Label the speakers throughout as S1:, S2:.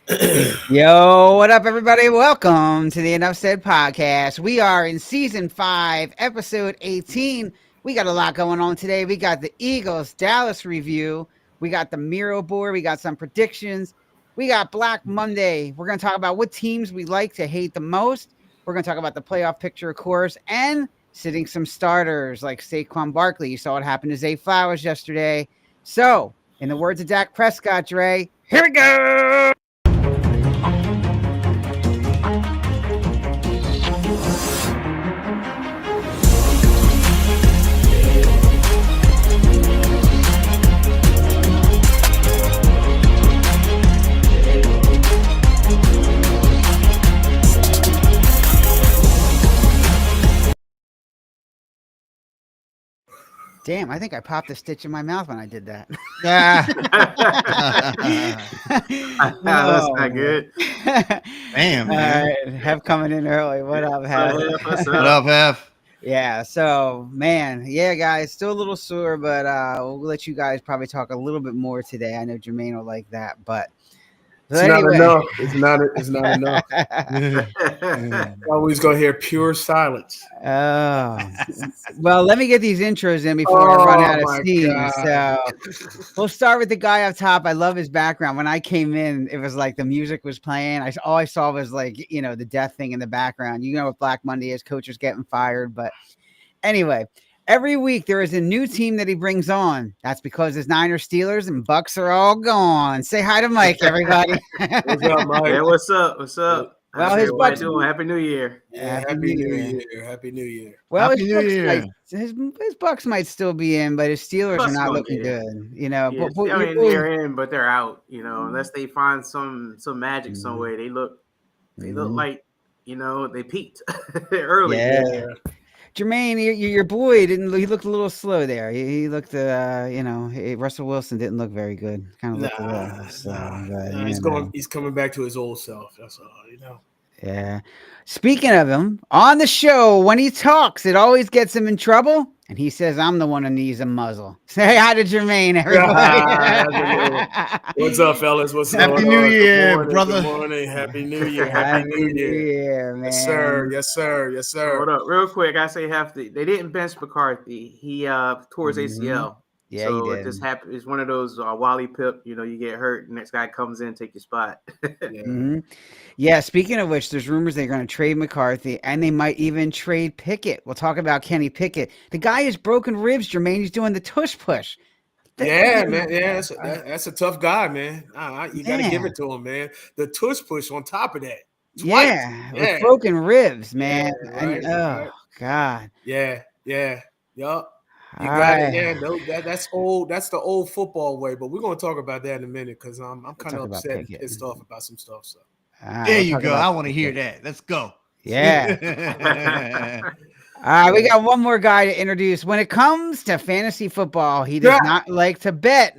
S1: Yo, what up, everybody? Welcome to the Enough Said podcast. We are in season 5, episode 18. We got a lot going on today. We got the Eagles Dallas review. We got the Miro board. We got some predictions. We got Black Monday. We're going to talk about what teams we like to hate the most. We're going to talk about the playoff picture, of course, and sitting some starters like Saquon Barkley. You saw what happened to Zay Flowers yesterday. So, in the words of Dak Prescott, Dre, here we go. Damn, I think I popped a stitch in my mouth when I did that.
S2: Yeah.
S3: That's not good.
S2: Damn,
S1: All
S2: man.
S1: right, Hev coming in early. What up, Hev?
S3: What's
S2: What
S3: up?
S2: up, F?
S1: Yeah, so man, yeah, guys, still a little sore, but we'll let you guys probably talk a little bit more today. I know Jermaine will like that, but
S4: It's
S1: anyway.
S4: not enough. It's not enough. Always gonna hear pure silence.
S1: Oh, well, let me get these intros in before I run out of
S4: my
S1: steam.
S4: God.
S1: So we'll start with the guy up top. I love his background. When I came in, it was like the music was playing. All I saw was like, the death thing in the background. You know what Black Monday is, coaches getting fired. But anyway, every week there is a new team that he brings on. That's because his Niners, Steelers, and Bucks are all gone. Say hi to Mike, everybody.
S4: What's up, Mike?
S3: Yeah, what's up? What's up?
S1: Well,
S3: How's
S1: his
S3: everybody
S1: Bucks-
S3: doing? Happy New Year.
S4: Yeah,
S1: Happy
S4: Happy
S1: New
S4: New
S1: Year.
S4: Year. Happy New Year.
S1: Well,
S2: Happy
S1: his
S2: New
S1: Bucks
S2: Year.
S1: his Bucks might still be in, but his Steelers are
S3: Bucks
S1: not
S3: gonna
S1: looking
S3: get in.
S1: good.
S3: Yeah,
S1: But
S3: I
S1: your
S3: mean,
S1: boy-
S3: they're in, but they're out. Unless they find some magic
S1: Mhm.
S3: some way, they look
S1: Mhm.
S3: like they peaked early.
S1: Yeah. Jermaine, your boy didn't. He looked a little slow there. He looked, Russell Wilson didn't look very good. Kind of looked a little slow. But,
S4: He's coming back to his old self. That's all.
S1: Yeah. Speaking of him, on the show, when he talks, it always gets him in trouble. And he says, I'm the one who needs a muzzle. Say hi to Jermaine, everybody.
S4: What's up, fellas? What's
S2: Happy
S4: going
S2: New
S4: on?
S2: Year,
S4: Good morning,
S2: brother.
S4: Good morning. Happy New Year. Happy New Year.
S1: Man.
S4: Yes, sir. Yes, sir. Yes, sir.
S3: Hold up, real quick. I say they didn't bench McCarthy. He tore his ACL.
S1: Yeah,
S3: So
S1: he
S3: it
S1: did.
S3: just happened. It's one of those Wally Pip. You get hurt, next guy comes in, take your spot.
S4: Yeah.
S1: Mhm. Yeah, speaking of which, there's rumors they're going to trade McCarthy and they might even trade Pickett. We'll talk about Kenny Pickett. The guy has broken ribs, Jermaine. He's doing the tush push.
S4: Yeah, man. Yeah, that's a tough guy, man. You got to give
S1: Man.
S4: it to him, man. The tush push on top of that. Twice.
S1: Yeah, with broken ribs, man.
S4: Yeah,
S1: And-
S4: right.
S1: God.
S4: Yeah. Yup. You
S1: All
S4: got
S1: right.
S4: it. Yeah, that's old. That's the old football way. But we're gonna talk about that in a minute because I'm kind
S1: talk
S4: of
S1: about
S4: upset and
S1: Pickett.
S4: pissed off about some stuff. So
S1: All right,
S2: There
S1: we'll
S2: you
S1: talk
S2: go.
S1: about
S2: I want to hear
S1: Pickett.
S2: that. Let's go.
S1: Yeah. All right, we got one more guy to introduce. When it comes to fantasy football, he does not like to bet,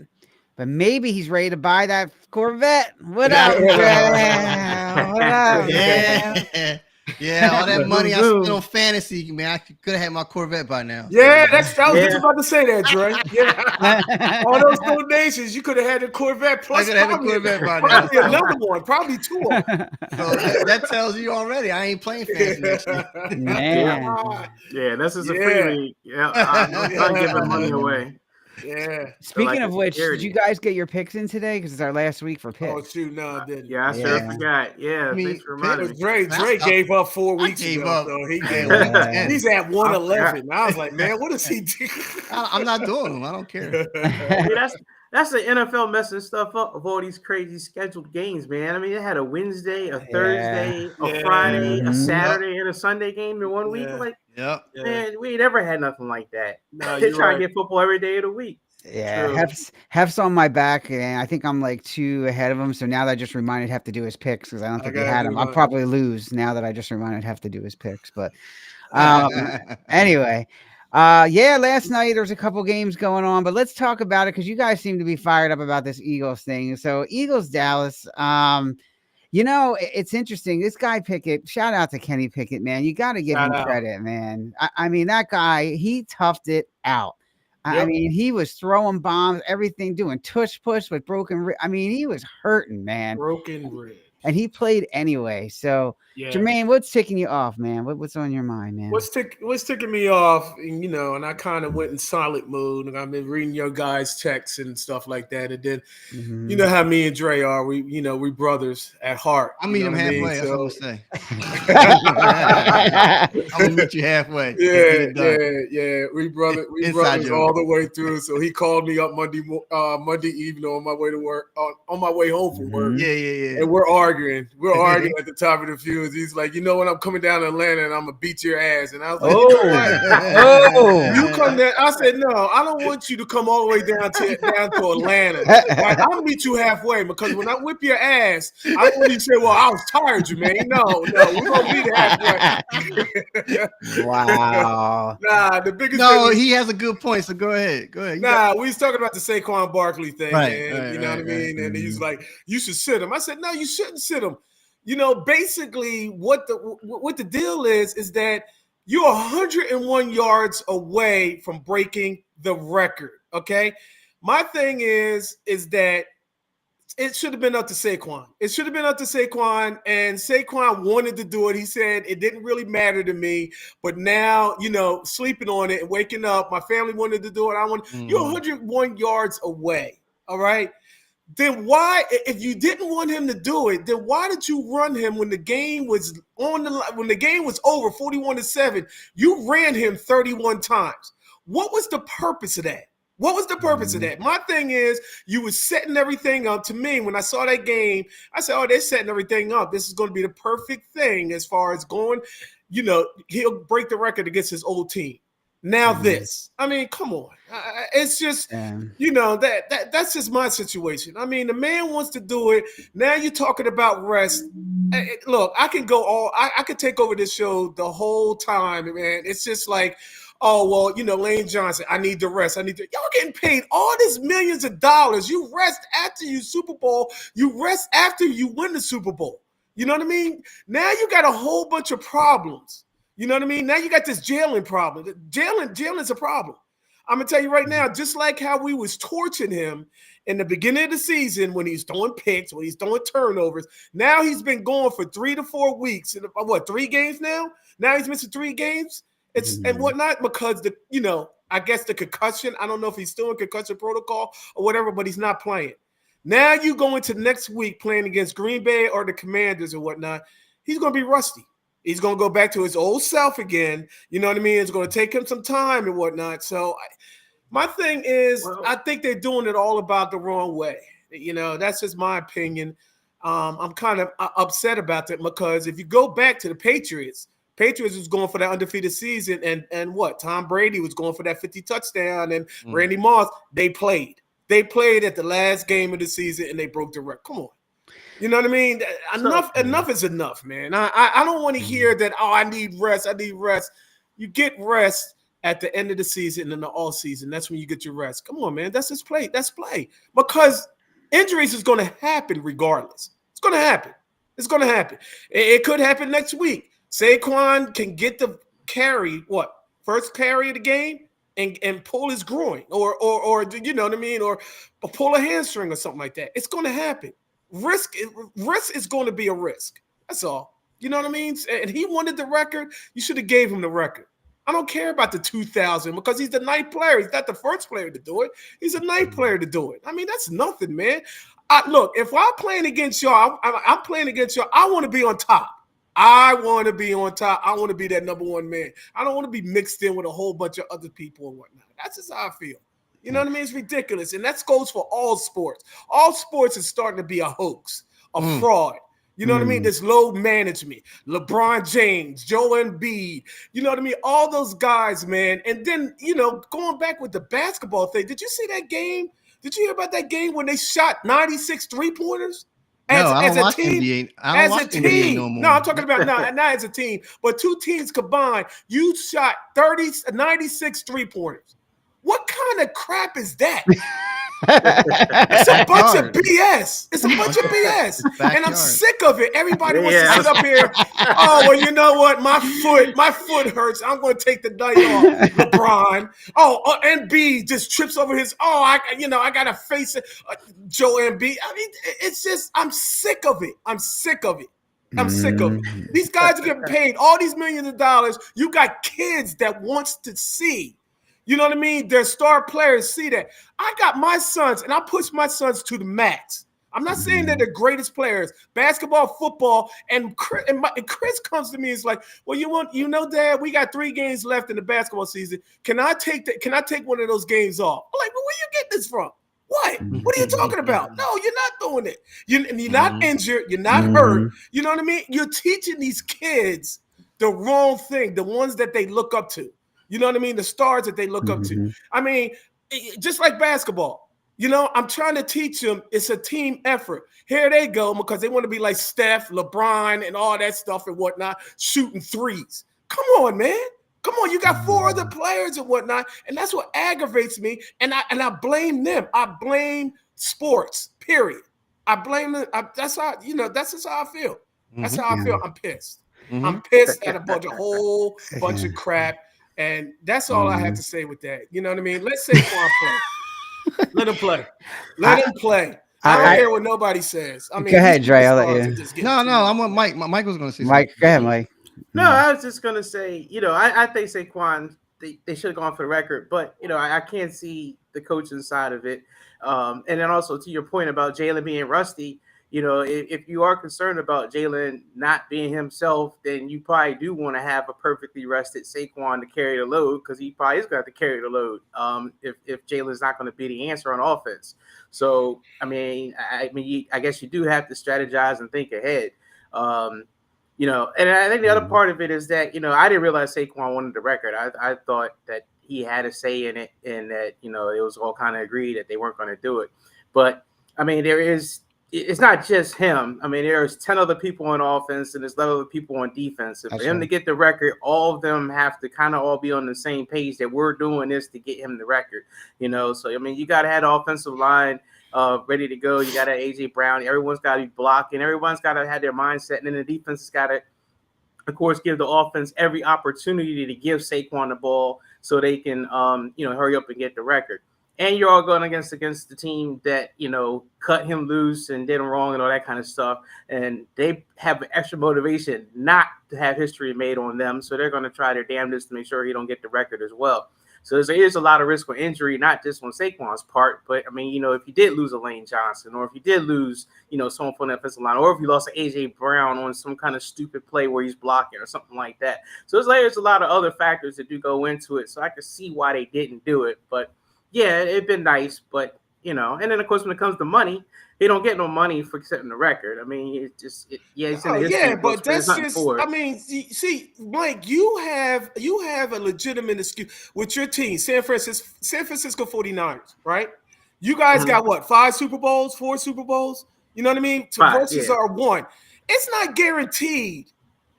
S1: but maybe he's ready to buy that Corvette. What up, Dre? What up, man?
S2: Yeah, all that money I
S3: Zoom.
S2: spent on fantasy, man, I could have had my Corvette by now.
S4: yeah, I was
S3: Yeah.
S4: just about to say that, Dre. Yeah, all those donations, you could have had a Corvette plus
S2: could have had a
S4: probably,
S2: Corvette by
S4: probably
S2: now.
S4: another one, probably two of them.
S2: So that tells you already I ain't playing fantasy next year.
S1: Man.
S3: Yeah, this is a
S4: Yeah.
S3: free league. Yeah, I'm not giving money away.
S4: Yeah.
S1: Speaking
S3: like
S1: of
S3: a
S1: which,
S3: security.
S1: did you guys get your picks in today? Because it's our last week for
S4: Oh
S1: picks.
S4: shoot, no, I didn't.
S3: Yeah, I sure
S1: Yeah.
S3: forgot. Yeah,
S2: I mean,
S3: thanks for reminding me.
S4: Dre gave up 4 weeks
S2: gave
S4: ago,
S2: up.
S4: so he
S2: Yeah,
S4: gave
S2: week
S4: up.
S2: 10.
S4: He's at 111. I was like, man, what is he doing?
S2: I'm not doing them. I don't care.
S3: Hey, that's the NFL messing stuff up of all these crazy scheduled games, man. I mean, it had a Wednesday, a Thursday, a
S4: Yeah.
S3: Friday, a
S1: Mhm.
S3: Saturday, and a Sunday game in 1 week.
S4: Yeah.
S3: Like,
S2: Yep.
S4: Yeah.
S3: man, we ain't ever had nothing like that.
S4: No,
S3: They
S4: you're
S3: try
S4: right.
S3: to get football every day of the week.
S1: Yeah,
S3: True.
S1: Hef's on my back, and I think I'm like 2 ahead of him. So now that I just reminded Hef to do his picks because I don't think he
S4: gotta
S1: had
S4: do
S1: him. I'll
S4: mine.
S1: probably lose now that I just reminded Hef to do his picks. But anyway, last night there was a couple games going on, but let's talk about it because you guys seem to be fired up about this Eagles thing. So Eagles Dallas, it's interesting. This guy Pickett, shout out to Kenny Pickett, man. You got to give
S4: Shout
S1: him
S4: out.
S1: credit, man. I mean, that guy, he toughed it out. I mean, he was throwing bombs, everything, doing tush push with broken rib. I mean, he was hurting, man.
S4: Broken rib.
S1: And he played anyway. So,
S4: Yeah.
S1: Jermaine, what's ticking you off, man? What's on your mind, man?
S4: What's ticking me off? And, and I kind of went in silent mode, and I've been reading your guys' texts and stuff like that. And then, you know how me and Dre are. We brothers at heart.
S2: I meet him halfway. That's what I'm saying. I'm gonna meet you halfway.
S4: Yeah. We brothers
S2: joke.
S4: all the way through. So he called me up Monday evening on my way to work, on my way home from work.
S2: Yeah.
S4: And we're arguing. We're arguing at the top of the fuse. He's like, you know what? I'm coming down to Atlanta and I'm gonna beat your ass. And I was like, you come there. I said, no, I don't want you to come all the way down to Atlanta. Like, I'll meet you halfway, because when I whip your ass, I don't want you to say, well, I was tired, Jermaine. No, we're gonna meet halfway.
S1: Wow.
S4: Nah, the biggest
S2: No,
S4: thing
S2: he has a good point. So go ahead.
S4: Nah, we was talking about the Saquon Barkley thing,
S2: right,
S4: man. You know what I mean? And he's like, you should sit him. I said, no, you shouldn't sit him. Basically what the deal is that you're 101 yards away from breaking the record. Okay. My thing is that it should have been up to Saquon. It should have been up to Saquon, and Saquon wanted to do it. He said it didn't really matter to me, but now, sleeping on it and waking up, my family wanted to do it. You're 101 yards away. All right. Then why, if you didn't want him to do it, then why did you run him when the game was over 41-7? You ran him 31 times. What was the purpose of that? My thing is, you was setting everything up. To me, when I saw that game, I said, they're setting everything up. This is going to be the perfect thing as far as going, he'll break the record against his old team. Now this, I mean, come on. It's just, that's just my situation. I mean, the man wants to do it. Now you're talking about rest. Look, I could take over this show the whole time, man. It's just like, Lane Johnson, I need to rest. Y'all getting paid all this millions of dollars. You rest after you Super Bowl. You rest after you win the Super Bowl. You know what I mean? Now you got a whole bunch of problems. You know what I mean? Now you got this Jalen problem. Jalen's a problem. I'm going to tell you right now, just like how we was torching him in the beginning of the season when he's throwing picks, when he's throwing turnovers, now he's been going for 3 to 4 weeks. 3 games now? Now he's missing 3 games? And whatnot, because I guess the concussion, I don't know if he's still in concussion protocol or whatever, but he's not playing. Now you go into next week playing against Green Bay or the Commanders or whatnot, he's going to be rusty. He's going to go back to his old self again. You know what I mean? It's going to take him some time and whatnot. So my thing is, I think they're doing it all about the wrong way. That's just my opinion. I'm kind of upset about that, because if you go back to the Patriots was going for that undefeated season, and Tom Brady was going for that 50 touchdown, and Randy Moss, they played at the last game of the season, and they broke the record. Come on. You know what I mean? Enough is enough, man. I don't want to hear that, I need rest. You get rest at the end of the season and the all season. That's when you get your rest. Come on, man. That's just play. That's play. Because injuries is going to happen regardless. It's going to happen. It could happen next week. Saquon can get the carry, first carry of the game and pull his groin or you know what I mean, or pull a hamstring or something like that. It's going to happen. Risk is going to be a risk. That's all. You know what I mean? And he wanted the record. You should have gave him the record. I don't care about the 2,000 because he's the ninth player. He's not the first player to do it. He's the ninth player to do it. I mean, that's nothing, man. Look, if I'm playing against y'all, I'm playing against y'all. I want to be on top. I want to be on top. I want to be that number one man. I don't want to be mixed in with a whole bunch of other people and whatnot. That's just how I feel. You know what I mean? It's ridiculous. And that goes for all sports. All sports is starting to be a hoax, a fraud. You know what I mean? This low management. LeBron James, Joel Embiid. You know what I mean? All those guys, man. And then, going back with the basketball thing, did you see that game? Did you hear about that game when they shot 96 three-pointers?
S2: I don't watch NBA. I don't watch NBA no more.
S4: No, I'm talking about not as a team, but 2 teams combined. You shot 96 three-pointers. What kind of crap is that? It's a bunch of
S2: Backyard.
S4: BS. It's a bunch of BS. And I'm
S2: Backyard.
S4: sick of it. Everybody wants to
S3: Yeah.
S4: sit up here. Oh, well, you know what? My foot hurts. I'm going to take the night off. LeBron. And B just trips over his. I got to face it. Joe Embiid. I mean, it's just, I'm sick of it. I'm sick of it. These guys are getting paid all these millions of dollars. You got kids that wants to see. You know what I mean? Their star players see that. I got my sons, and I push my sons to the max. I'm not saying they're the greatest players, basketball, football, and Chris comes to me. It's like, well, Dad, we got 3 games left in the basketball season. Can I take one of those games off? I'm like, well, where you get this from? What? What are you talking about? No, you're not doing it. You're not injured. You're not hurt. You know what I mean? You're teaching these kids the wrong thing, the ones that they look up to. You know what I mean? The stars that they look up to. I mean, just like basketball, I'm trying to teach them it's a team effort. Here they go because they want to be like Steph, LeBron, and all that stuff and whatnot, shooting threes. Come on, man. Come on, you got 4 other players and whatnot, and that's what aggravates me. And I blame them. I blame sports. Period. I blame them. That's just how I feel. That's how I feel. I'm pissed. I'm pissed at a whole bunch of crap. And that's all I have to say with that. You know what I mean? Let's say Saquon play. Let him play. Let him play. I don't care what nobody says. I mean,
S1: go ahead, Dre. I'll let you.
S2: No, I'm with Mike. Mike was going to say something.
S1: Mike, go ahead, Mike.
S3: No, I was just gonna say, I think Saquon, they should have gone for the record, but I can't see the coaching side of it. And then also to your point about Jalen being rusty, if you are concerned about Jalen not being himself, then you probably do want to have a perfectly rested Saquon to carry the load, because he probably is going to have to carry the load if Jalen's not going to be the answer on offense. So, I guess you do have to strategize and think ahead. And I think the other part of it is that, I didn't realize Saquon wanted the record. I thought that he had a say in it, and that, it was all kind of agreed that they weren't going to do it. But, it's not just him. There's 10 other people on offense and there's 11 other people on defense. And for him to get the record, all of them have to kind of all be on the same page that we're doing this to get him the record. So, you got to have the offensive line ready to go. You got to have A.J. Brown. Everyone's got to be blocking. Everyone's got to have their mindset. And then the defense has got to, of course, give the offense every opportunity to give Saquon the ball so they can, hurry up and get the record. And you're all going against the team that, cut him loose and did him wrong and all that kind of stuff. And they have extra motivation not to have history made on them. So they're going to try their damnedest to make sure he don't get the record as well. So there is a lot of risk for injury, not just on Saquon's part, but if you did lose a Lane Johnson, or if you did lose, someone from the offensive line, or if you lost to A.J. Brown on some kind of stupid play where he's blocking or something like that. So there's a lot of other factors that do go into it. So I can see why they didn't do it. But yeah, it'd been nice, but and then of course when it comes to money, they don't get no money for setting the record. It's in the history
S4: but
S3: books,
S4: that's
S3: nothing
S4: just.
S3: for it.
S4: See, Mike, you have a legitimate excuse with your team, San Francisco 49ers, right? You guys got what? 5 Super Bowls, 4 Super Bowls? You know what I mean? Versus our 1. It's not guaranteed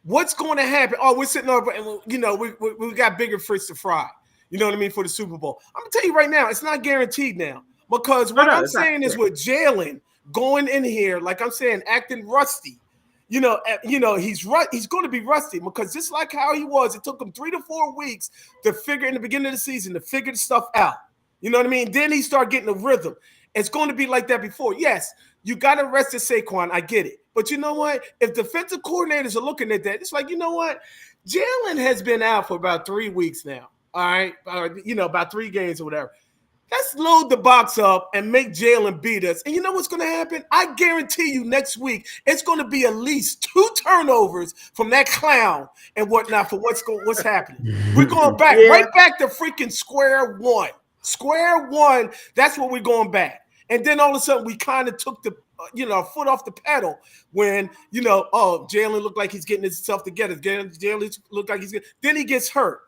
S4: what's going to happen. Oh, we're sitting over, and we got bigger fish to fry. You know what I mean, for the Super Bowl. I'm going to tell you right now, it's not guaranteed now. Because what I'm saying is with Jalen going in here, like I'm saying, acting rusty, he's going to be rusty, because just like how he was, it took him 3 to 4 weeks to figure in the beginning of the season to figure the stuff out. You know what I mean? Then he started getting a rhythm. It's going to be like that before. Yes, you got to rest at Saquon. I get it. But you know what? If defensive coordinators are looking at that, it's like, you know what? Jalen has been out for about 3 weeks now. All right, about 3 games or whatever. Let's load the box up and make Jalen beat us. And you know what's going to happen? I guarantee you next week it's going to be at least 2 turnovers from that clown and whatnot for what's happening. We're going back right back to freaking square one. Square one. That's where we're going back. And then all of a sudden we kind of took the foot off the pedal when Jalen looked like he's getting himself together. Jalen looked like then he gets hurt.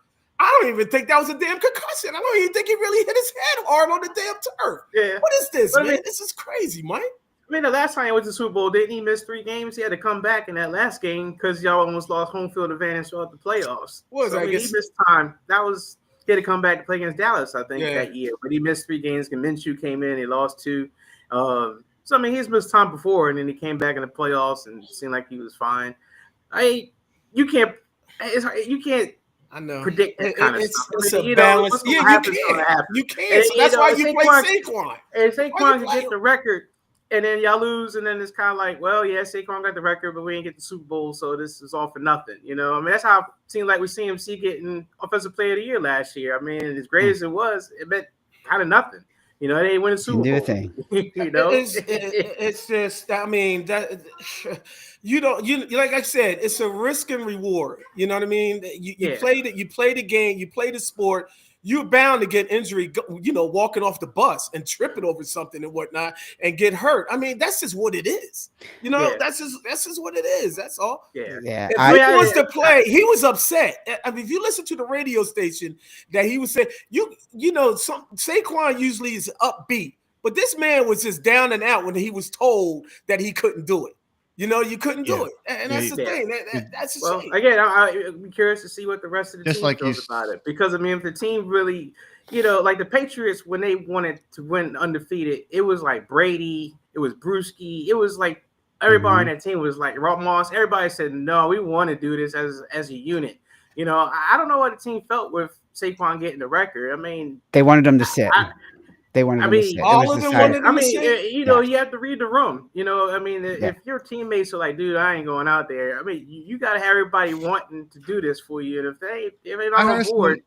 S4: I don't even think that was a damn concussion. I don't even think he really hit his head hard on the damn turf. Yeah. What is this, man? This is crazy, Mike.
S3: The last time he went to the Super Bowl, didn't he miss 3 games? He had to come back in that last game because y'all almost lost home field advantage throughout the playoffs. He missed time. That was he had to come back to play against Dallas, I think,
S4: Yeah.
S3: that year. But he missed 3 games. Minshew came in, he lost 2. So I mean, he's missed time before, and then he came back in the playoffs and seemed like he was fine. You can't
S4: I know.
S3: predict that kind of stuff.
S4: It's
S3: I mean,
S4: a balance.
S3: what's gonna
S4: Yeah,
S3: happen
S4: you
S3: is gonna
S4: can't.
S3: happen.
S4: You can't.
S3: And,
S4: So that's why you play Saquon.
S3: And
S4: Why you
S3: Saquon
S4: play
S3: can get
S4: him?
S3: the record, and then y'all lose, and then it's kind of like, well, yeah, Saquon got the record, but we didn't get the Super Bowl, so this is all for nothing. I mean, that's how it seemed like we CMC getting Offensive Player of the Year last year. I mean, as great as it was, it meant kind of nothing. They didn't win a Super
S1: Didn't
S3: Bowl.
S1: do a thing.
S4: It's just, I mean, that you like I said, it's a risk and reward. You know what I mean? You play the game, you play the sport. You're bound to get injury, walking off the bus and tripping over something and whatnot and get hurt. I mean, that's just what it is. That's just what it is. That's all.
S3: Yeah.
S1: Yeah.
S4: If he wants to play, he was upset. I mean, if you listen to the radio station that he was saying, Saquon usually is upbeat, but this man was just down and out when he was told that he couldn't do it. You couldn't do it, and that's the thing. That's a shame.
S3: Again, I'd be curious to see what the rest of the team feels about it. Because I mean, if the team really, like the Patriots when they wanted to win undefeated, it was like Brady, it was Brewski, it was like everybody on that team was like Rob Moss. Everybody said, "No, we want to do this as a unit." I don't know what the team felt with Saquon getting the record. I mean,
S1: they wanted him to sit. They wanted him to sit.
S4: All of them wanted him to sit.
S3: You have to read the room. I mean, if your teammates are like, "Dude, I ain't going out there," I mean, you got to have everybody wanting to do this for you. And if they're not on board,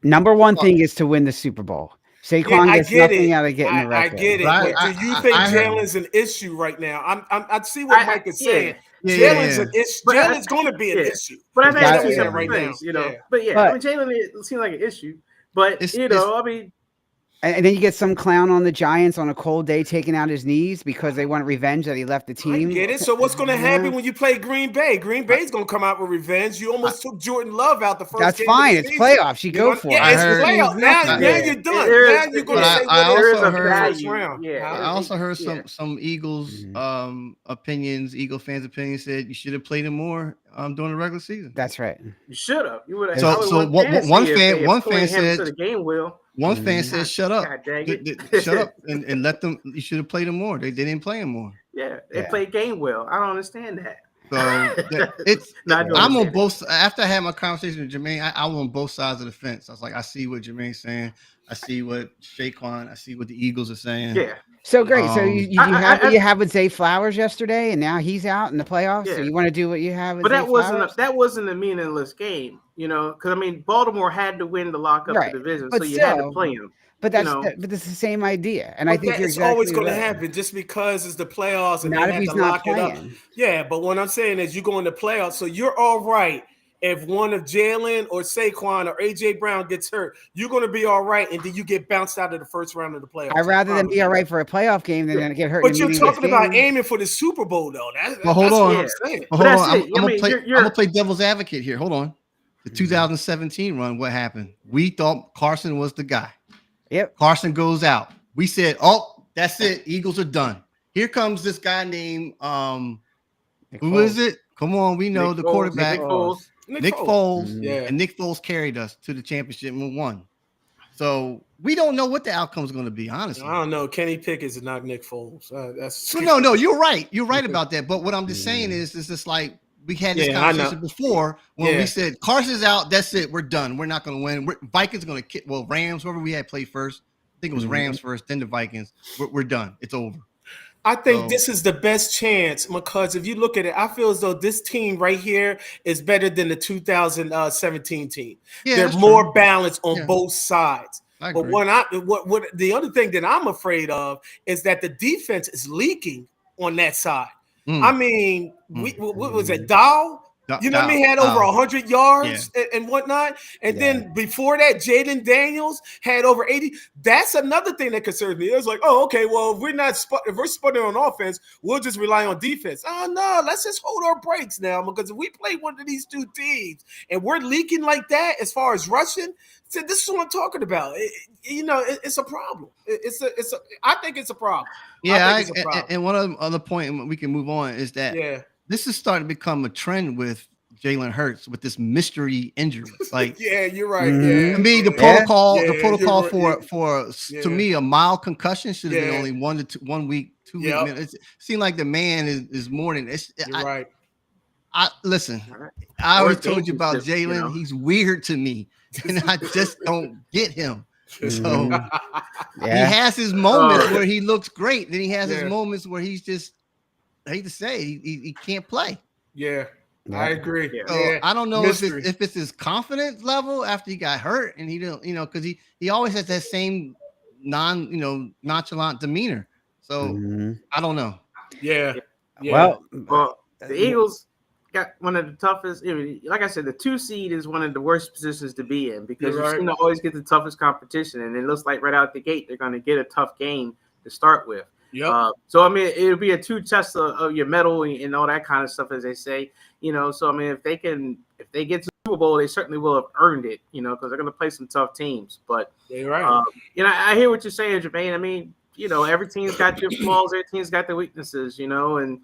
S1: number one thing is to win the Super Bowl. Saquon gets nothing out of getting the record.
S4: I get it. But do you think Jalen's an issue right now? I see what Mike is saying. Jalen's an issue. Jalen's going to be an issue.
S3: But I think
S4: that's
S3: that's
S4: right now.
S3: But I mean, Jalen seems like an issue. But I mean.
S1: And then you get some clown on the Giants on a cold day taking out his knees because they want revenge that he left the team.
S4: I get it. So what's going to happen when you play Green Bay? Green Bay's going to come out with revenge. You almost took Jordan Love out the first
S1: That's
S4: game.
S1: That's fine. It's playoffs. You go for it.
S4: Yeah, it's playoffs. Now you're done. Now you're going to say there is a first round.
S2: Yeah. I also heard some Eagles opinions, Eagle fans' opinions said you should have played him more during the regular season.
S1: That's right.
S3: You should have. You would have.
S2: So one fan said
S3: the game will.
S2: One fan said, "Shut up, shut up, and let them." You should have played him more. They didn't play him more.
S3: Yeah, they played game well. I don't understand that.
S2: So I'm on both. After I had my conversation with Jermaine, I'm on both sides of the fence. I was like, I see what Jermaine's saying. I see what Saquon. I see what the Eagles are saying.
S3: Yeah.
S1: So great. So you have what you had with Zay Flowers yesterday, and now he's out in the playoffs. Yeah. So you want to do what you have with
S3: But
S1: Zay
S3: that wasn't a meaningless game, because I mean Baltimore had to win to lock up the division, so you had to play him.
S1: But but it's the same idea, and I think
S4: it's always going to happen just because it's the playoffs and
S1: not
S4: they
S1: if he's
S4: have to
S1: not
S4: lock
S1: playing.
S4: it up. Yeah, but what I'm saying is you go in the playoffs, so you're all right. If one of Jalen or Saquon or AJ Brown gets hurt, you're going to be all right, and then you get bounced out of the first round of the playoffs.
S1: I'd rather than be all right for a playoff game than get hurt.
S4: But you're talking about aiming for the Super Bowl, though.
S2: Hold on.
S4: I'm saying.
S2: Hold on. I'm gonna play devil's advocate here. Hold on. The 2017 run, what happened? We thought Carson was the guy.
S1: Yep.
S2: Carson goes out. We said, "Oh, that's it. Eagles are done." Here comes this guy named who is it? Come on, we know the quarterback. Nick Foles.
S4: Yeah.
S2: And Nick Foles carried us to the championship and won. So we don't know what the outcome is going to be, honestly.
S4: I don't know. Kenny Pickett is not Nick Foles.
S2: No, you're right. You're right about that. But what I'm just saying is just like we had this conversation before when we said Carson's out. That's it. We're done. We're not going to win. Vikings are going to kick. Well, Rams, whoever we had play first. I think it was Rams first, then the Vikings. We're done. It's over.
S4: I think this is the best chance because if you look at it, I feel as though this team right here is better than the 2017 team.
S2: Yeah,
S4: they're more balanced on both sides. But what the other thing that I'm afraid of is that the defense is leaking on that side. I mean, what was it, Dow? You know what I mean? Had over 100 yards and whatnot. And then before that, Jaden Daniels had over 80. That's another thing that concerns me. It was like, oh, okay, well, if we're sputting on offense, we'll just rely on defense. Oh, no, let's just hold our brakes now because if we play one of these two teams and we're leaking like that as far as rushing, so this is what I'm talking about. It's a problem. I think it's a problem.
S2: Yeah, and one other point, and we can move on, is that this is starting to become a trend with Jalen Hurts with this mystery injury. Like,
S4: yeah, you're right.
S1: Mhm.
S4: Yeah,
S2: to me, the
S1: Yeah.
S2: protocol,
S4: Yeah,
S2: the protocol
S4: you're
S2: for
S4: yeah.
S2: to me, a mild concussion should have been
S4: Yeah.
S2: only 1 week, 2
S4: Yep.
S2: weeks. It seemed like the man is more than it's.
S4: You're right.
S2: I listen.
S3: Right.
S2: I
S3: Or
S2: always told you about
S3: championship, you
S2: Jalen.
S3: know.
S2: He's weird to me, and I just don't get him. So
S1: Mhm.
S2: he
S1: Yeah.
S2: has his moments where he looks great, then he has his
S4: Yeah.
S2: moments where he's just, I hate to say, he can't play.
S4: Yeah,
S1: Yeah.
S4: I agree.
S3: Yeah.
S2: So I don't know
S4: Mystery.
S2: if it's his confidence level after he got hurt, and he didn't, because he always has that same nonchalant demeanor. So
S1: Mhm.
S2: I don't know.
S4: Yeah. Yeah.
S3: Well, the Eagles got one of the toughest. Like I said, the 2 seed is one of the worst positions to be in because
S4: You're
S3: you
S4: right.
S3: seem to always get the toughest competition, and it looks like right out the gate they're going to get a tough game to start with.
S4: Yep.
S3: So I mean, it'll be a 2 test of your mettle and all that kind of stuff, as they say. So I mean, if they get to the Super Bowl, they certainly will have earned it. Because they're going to play some tough teams. But
S4: You're right.
S3: I hear what you're saying, Jermaine. I mean, every team's got their flaws, every team's got their weaknesses. And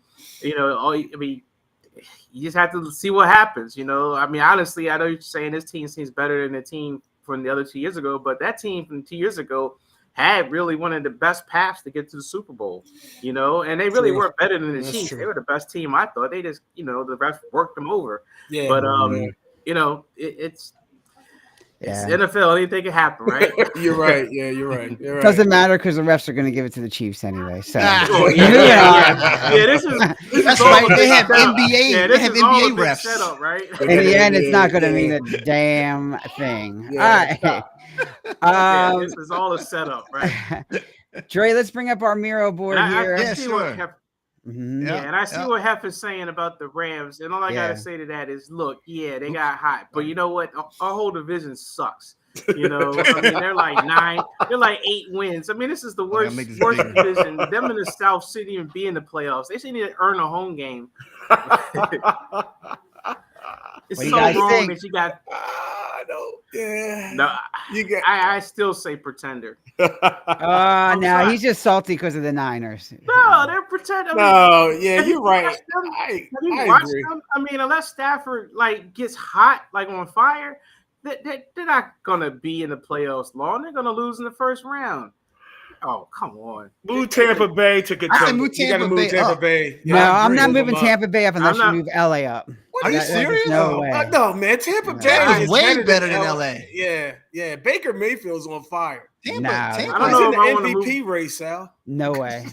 S3: you just have to see what happens. I mean, honestly, I know you're saying this team seems better than the team from the other 2 years ago, but that team from 2 years ago had really one of the best paths to get to the Super Bowl, and they really weren't better than the Chiefs.
S4: True.
S3: They were the best team, I thought. They just, the refs worked them over.
S4: Yeah.
S3: But it's
S1: Yeah.
S3: NFL. Anything can happen, right?
S4: You're right. Yeah, you're right. You're right.
S1: Doesn't matter because the refs are going to give it to the Chiefs anyway. So
S3: Oh,
S1: yeah.
S3: This is
S2: That's
S3: all
S2: right.
S3: a
S2: They
S3: big
S2: have
S3: setup.
S2: NBA.
S3: Yeah,
S2: They
S3: this
S2: have
S3: is all a
S2: NBA
S3: big
S2: refs.
S3: setup, right?
S1: In the end, it's not going to
S4: Yeah.
S1: mean a damn thing.
S4: Yeah.
S1: All right.
S3: This is all a setup, right?
S1: Dre, let's bring up our Miro board
S3: And
S1: here.
S2: Yeah,
S3: see
S2: sure.
S3: what Hef,
S1: Mhm.
S2: Yeah.
S3: and I see what Hef is saying about the Rams. And all I
S1: Yeah.
S3: gotta say to that is, look, yeah, they got hot, but you know what? Our whole division sucks. I mean, they're like 8 wins. I mean, this is the worst
S2: make this bigger.
S3: division. Them in the South shouldn't even be in the playoffs. They shouldn't even earn a home game. It's
S1: What do you
S3: so
S1: guys
S3: wrong
S1: think?
S3: that you got.
S4: I know. Yeah.
S3: No,
S4: You got.
S3: I still say pretender.
S1: Now
S3: sorry.
S1: he's just salty because of the Niners.
S3: No, they're pretender.
S4: No. Yeah,
S3: Have
S4: you're
S3: you
S4: right.
S3: watched them?
S4: I
S3: Have you
S4: I
S3: watched
S4: agree.
S3: them? I mean, unless Stafford gets hot, on fire, they're not gonna be in the playoffs long. They're gonna lose in the first round. Oh, come on.
S4: Move Tampa Bay to contender.
S2: move
S4: You got to
S2: Tampa
S4: move
S2: Bay
S4: Tampa
S2: up.
S4: Bay.
S1: No,
S4: Yeah, I
S1: I'm
S4: agree.
S1: not
S4: Move
S1: moving
S4: them up.
S1: Tampa Bay up unless
S3: I'm not-
S1: you move LA up.
S2: Are you
S1: That- there's
S2: serious?
S1: no way.
S4: No, man. Tampa
S1: No.
S4: Bay
S2: Tampa's
S4: is
S2: way better than LA.
S4: Yeah. Baker Mayfield's on fire.
S2: Tampa,
S1: Nah.
S2: Tampa.
S3: I don't
S4: He's
S3: know
S4: in
S3: if I wanna
S4: the MVP race, Sal.
S1: No way.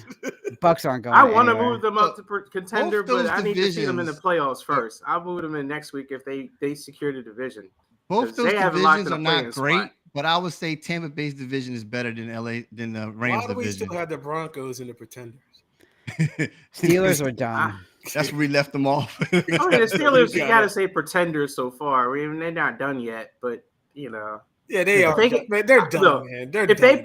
S1: Bucks aren't going.
S3: I want to
S1: anywhere.
S3: move them up to contender,
S2: Both those
S3: but I need to see them in the
S2: divisions-
S3: playoffs first. I'll move them in next week if they secure the division.
S2: Both those
S3: They haven't locked
S2: divisions
S3: in
S2: are
S3: a
S2: not
S3: playing
S2: great,
S3: spot.
S2: but I would say Tampa Bay's division is better than LA than the Rams
S4: Why do we
S2: division.
S4: still have the Broncos and the Pretenders?
S1: Steelers are done.
S2: That's where we left them off.
S3: I mean, the Steelers, you
S4: got
S3: got to
S4: it.
S3: say pretenders so far. I mean, they're not done yet, but
S4: Yeah, they are. Man, they're done,
S3: No,
S4: man. They're
S3: if
S4: done.
S3: they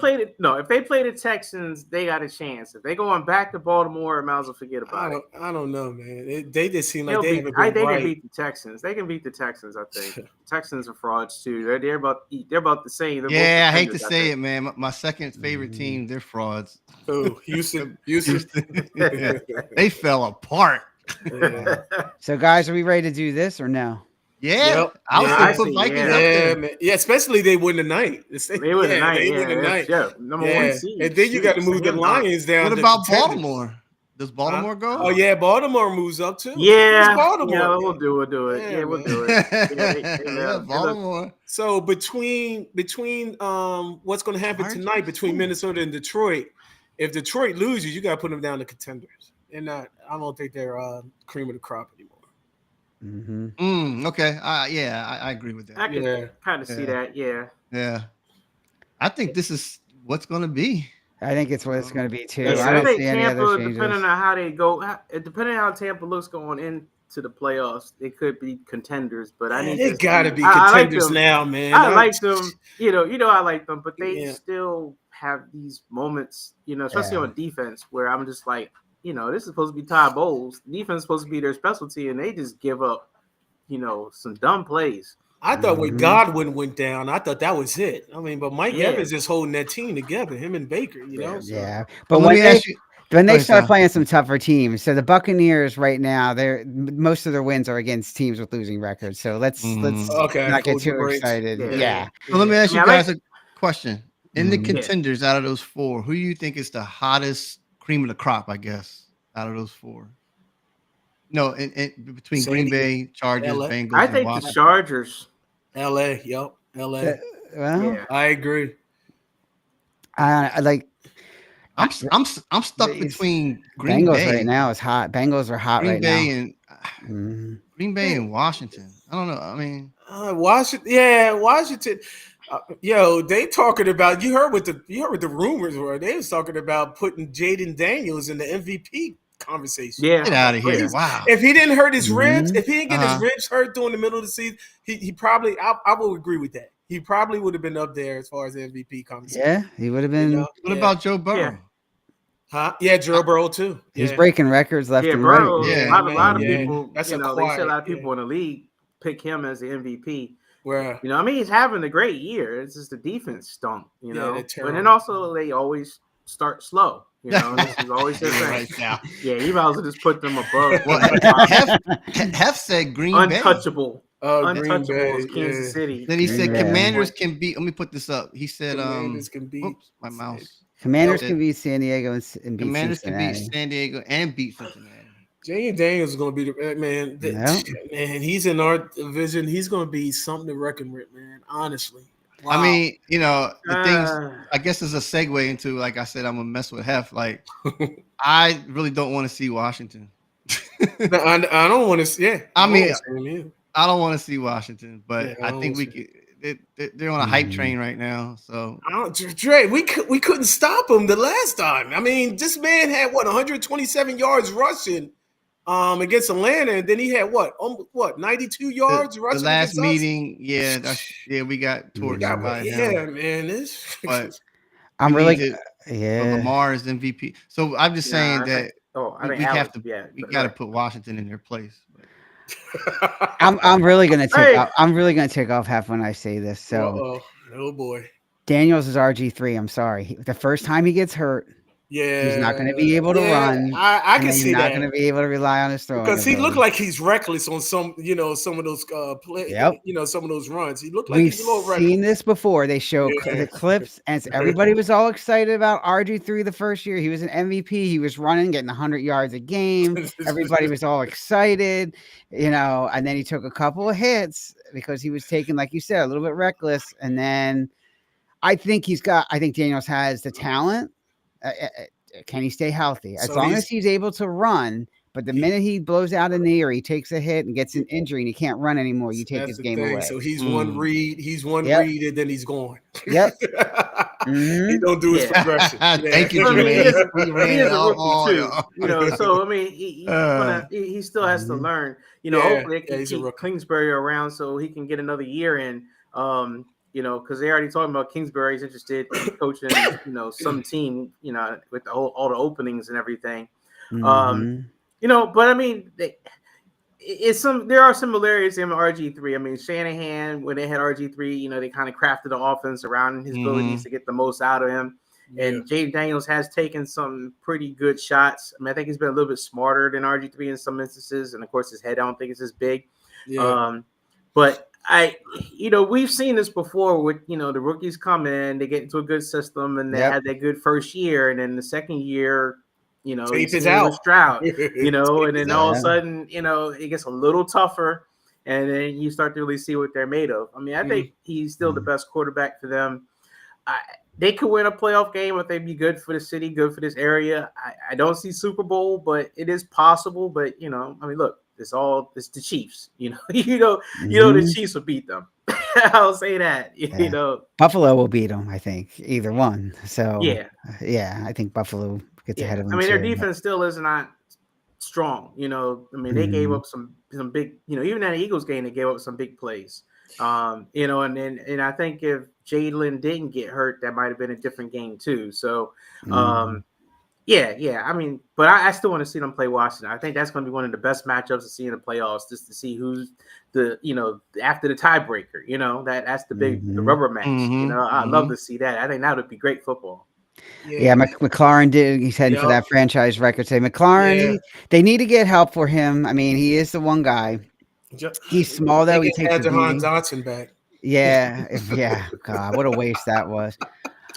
S3: play the Texans, they got a chance. If they going back to Baltimore, might as well forget about it.
S4: I don't know, man. They just seem like
S3: They'll
S4: they
S3: beat-
S4: haven't
S3: I
S4: been
S3: think they
S4: right.
S3: beat the Texans. They can beat the Texans. I think Texans are frauds too. They're about the same. They're both
S2: Yeah, I hate to
S3: pretenders, I
S2: say
S3: think.
S2: it, man. My second favorite team, they're frauds.
S4: Oh, Houston.
S2: They fell apart.
S4: Yeah.
S1: So, guys, are we ready to do this or no?
S2: Yeah,
S4: Yep.
S2: I was
S4: Yeah,
S2: gonna
S3: I
S2: put
S3: see,
S2: Vikings
S3: yeah.
S2: up
S4: Yeah,
S2: there.
S4: man. Yeah, especially they win tonight.
S3: They win tonight.
S4: They
S3: Yeah,
S4: win tonight.
S3: yeah, number
S4: Yeah.
S3: one seed.
S4: And then you got to move the Lions down.
S2: What
S4: to
S2: about
S4: contenders.
S2: Baltimore? Does Baltimore go?
S4: Oh yeah, Baltimore moves up too.
S3: Yeah,
S4: It's Baltimore.
S3: yeah, we'll do it.
S4: Yeah,
S3: Yeah, we'll
S4: man.
S3: do it.
S2: Yeah, Baltimore.
S4: So between what's going to happen tonight between Minnesota and Detroit, if Detroit loses, you got to put them down to contenders. And I don't think they're cream of the crop anymore.
S1: Mm-hmm.
S2: Okay. Yeah, I agree with
S3: I
S2: that.
S3: can
S4: Yeah.
S3: kind of see
S2: Yeah.
S3: that. Yeah.
S2: Yeah. I think this is what's going to be.
S1: I think it's what it's going to be too.
S4: That's
S1: I
S3: I
S1: don't
S3: think
S1: see any other
S3: Tampa,
S1: changes.
S3: depending on how they go, depending on how Tampa looks going into the playoffs, they could be contenders. But I
S4: Man,
S3: need
S4: they got to be
S3: I like
S4: contenders
S3: them.
S4: now, man.
S3: I like them. You know, I like them, but they
S4: Yeah.
S3: still have these moments. Especially
S1: Yeah.
S3: on defense, where I'm just like, this is supposed to be Todd Bowles. Defense is supposed to be their specialty, and they just give up, some dumb plays.
S4: I thought when
S1: Mhm.
S4: Godwin went down, I thought that was it. I mean, but Mike
S3: Yeah.
S4: Evans is holding that team together, him and Baker, you know? So-
S1: Yeah, but
S2: Let
S1: when
S2: me
S1: they,
S2: ask you.
S1: When they start playing some tougher teams, so the Buccaneers right now, most of their wins are against teams with losing records. So let's not get too excited. Yeah.
S2: So let me ask you guys a question. In the contenders out of those 4, who do you think is the hottest cream of the crop? I guess out of those 4. No, in between Green Bay, Chargers, Bengals.
S3: I think the Chargers.
S4: LA, yep, LA. I agree.
S1: I like.
S2: I'm stuck between
S1: Green Bengals Bay right now. Is hot. Bengals are hot
S2: Green
S1: right
S2: Bay
S1: now.
S2: Green Bay and Washington. I don't know. I mean,
S4: Washington. Yeah, Washington. They talking about. You heard what the rumors were. They was talking about putting Jaden Daniels in the MVP conversation.
S3: Yeah,
S2: get out of here! Wow.
S4: If he didn't hurt his ribs, if he didn't get his ribs hurt during the middle of the season, he probably. I will agree with that. He probably would have been up there as far as the MVP conversation.
S1: Yeah, he would have been.
S2: What about Joe Burrow?
S3: Yeah.
S4: Huh? Yeah, Joe Burrow too.
S1: He's breaking records left and
S3: Burrow,
S1: right.
S3: Yeah, a lot of people. That's they say a lot of people in the league pick him as the MVP.
S4: Where
S3: I mean, he's having a great year. It's just the defense stunk, but then also they always start slow. This is always their thing.
S2: Right now.
S3: Yeah, you might as well just put them above.
S2: Hef said Green
S3: Untouchable.
S2: Bay.
S3: Untouchable is Kansas City.
S2: Then he said Commanders can beat. Let me put this up. He said,
S4: Commanders can beat.
S2: Oops, my mouse.
S1: Commanders can beat San Diego and beat
S2: Commanders
S1: Cincinnati.
S2: can beat San Diego and beat Cincinnati.
S4: Jaden Daniels is going to be the man. Man, he's in our division. He's going to be something to reckon with, man. Honestly.
S2: Wow. I mean, the things. I guess is a segue into, like I said, I'm gonna mess with Hef. Like, I really don't want to see Washington.
S4: I don't want to. Yeah.
S2: I don't want to see Washington, but I think we could. They're on a hype train right now. So
S4: Dre, we couldn't stop him the last time. I mean, this man had 127 yards rushing against Atlanta, and then he had 92 yards rushing.
S2: The last meeting, we got torched by him.
S4: Man,
S1: I'm really
S2: Lamar is MVP. So I'm just saying that we got to put Washington in their place.
S1: I'm really gonna take off. I'm really gonna take off half when I say this. So,
S4: oh boy,
S1: Daniels is RG3. I'm sorry. The first time he gets hurt, he's not going to be able to run.
S4: I can see that. He's
S1: not going to be able to rely on his throwing
S4: because he looked like he's reckless on some of those plays. Some of those runs. He looked like he's a little reckless. We've seen
S1: this before. They show the clips, and everybody was all excited about RG3 the first year. He was an MVP. He was running, getting 100 yards a game. Everybody was all excited, and then he took a couple of hits because he was taking, like you said, a little bit reckless. And then I think Daniels has the talent. Can he stay healthy? As long as he's able to run, but the minute he blows out a knee or he takes a hit and gets an injury and he can't run anymore, you take his game away.
S4: So he's one read, read, and then he's gone.
S1: Yep.
S4: He don't do his progression.
S2: Thank you,
S3: Jermaine. He is a rookie too. So I mean, he still has to learn. Hopefully they can keep Kingsbury around so he can get another year in. Because they already talking about Kingsbury's interested in coaching, some team, with all the openings and everything. But I mean, there are similarities in RG3. I mean, Shanahan, when they had RG3, they kind of crafted the offense around his abilities to get the most out of him. And Jaden Daniels has taken some pretty good shots. I mean, I think he's been a little bit smarter than RG3 in some instances. And of course, his head, I don't think is as big. But we've seen this before with, the rookies come in, they get into a good system and they have that good first year. And then the second year,
S4: it's out.
S3: Stroud, and then all of a sudden, it gets a little tougher and then you start to really see what they're made of. I mean, I think he's still the best quarterback for them. They could win a playoff game if they'd be good for the city, good for this area. I don't see Super Bowl, but it is possible. But, I mean, look. It's the Chiefs, the Chiefs will beat them. I'll say that,
S1: Buffalo will beat them, I think, either one. So I think Buffalo gets ahead of them.
S3: I mean, their defense still is not strong. I mean, they gave up some big, even in the Eagles game, they gave up some big plays. And I think if Jalen didn't get hurt, that might have been a different game too. So, I mean, but I still want to see them play Washington. I think that's going to be one of the best matchups to see in the playoffs, just to see who's after the tiebreaker. That's the big the rubber match. I'd love to see that. I think that would be great football.
S1: Yeah, McLaurin did. He's heading for that franchise record. Say McLaurin, they need to get help for him. I mean, he is the one guy. He's small though. He takes the beating.
S4: Johnson back.
S1: Yeah, God, what a waste that was.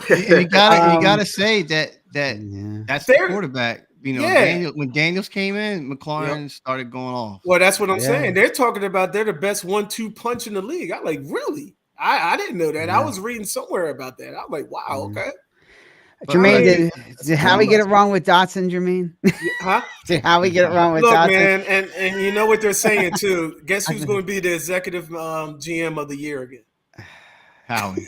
S2: You gotta say that's the quarterback. When Daniels came in, McLaurin started going off.
S4: Well, that's what I'm saying. They're talking about they're the best 1-2 punch in the league. I'm like, really? I didn't know that. I was reading somewhere about that. I'm like, wow, okay.
S1: Jermaine, did Howie get it wrong with Dotson, Jermaine?
S4: Huh?
S1: Did Howie get it wrong with Dotson?
S4: Man, and you know what they're saying too. Guess who's going to be the executive GM of the year again?
S2: Howie.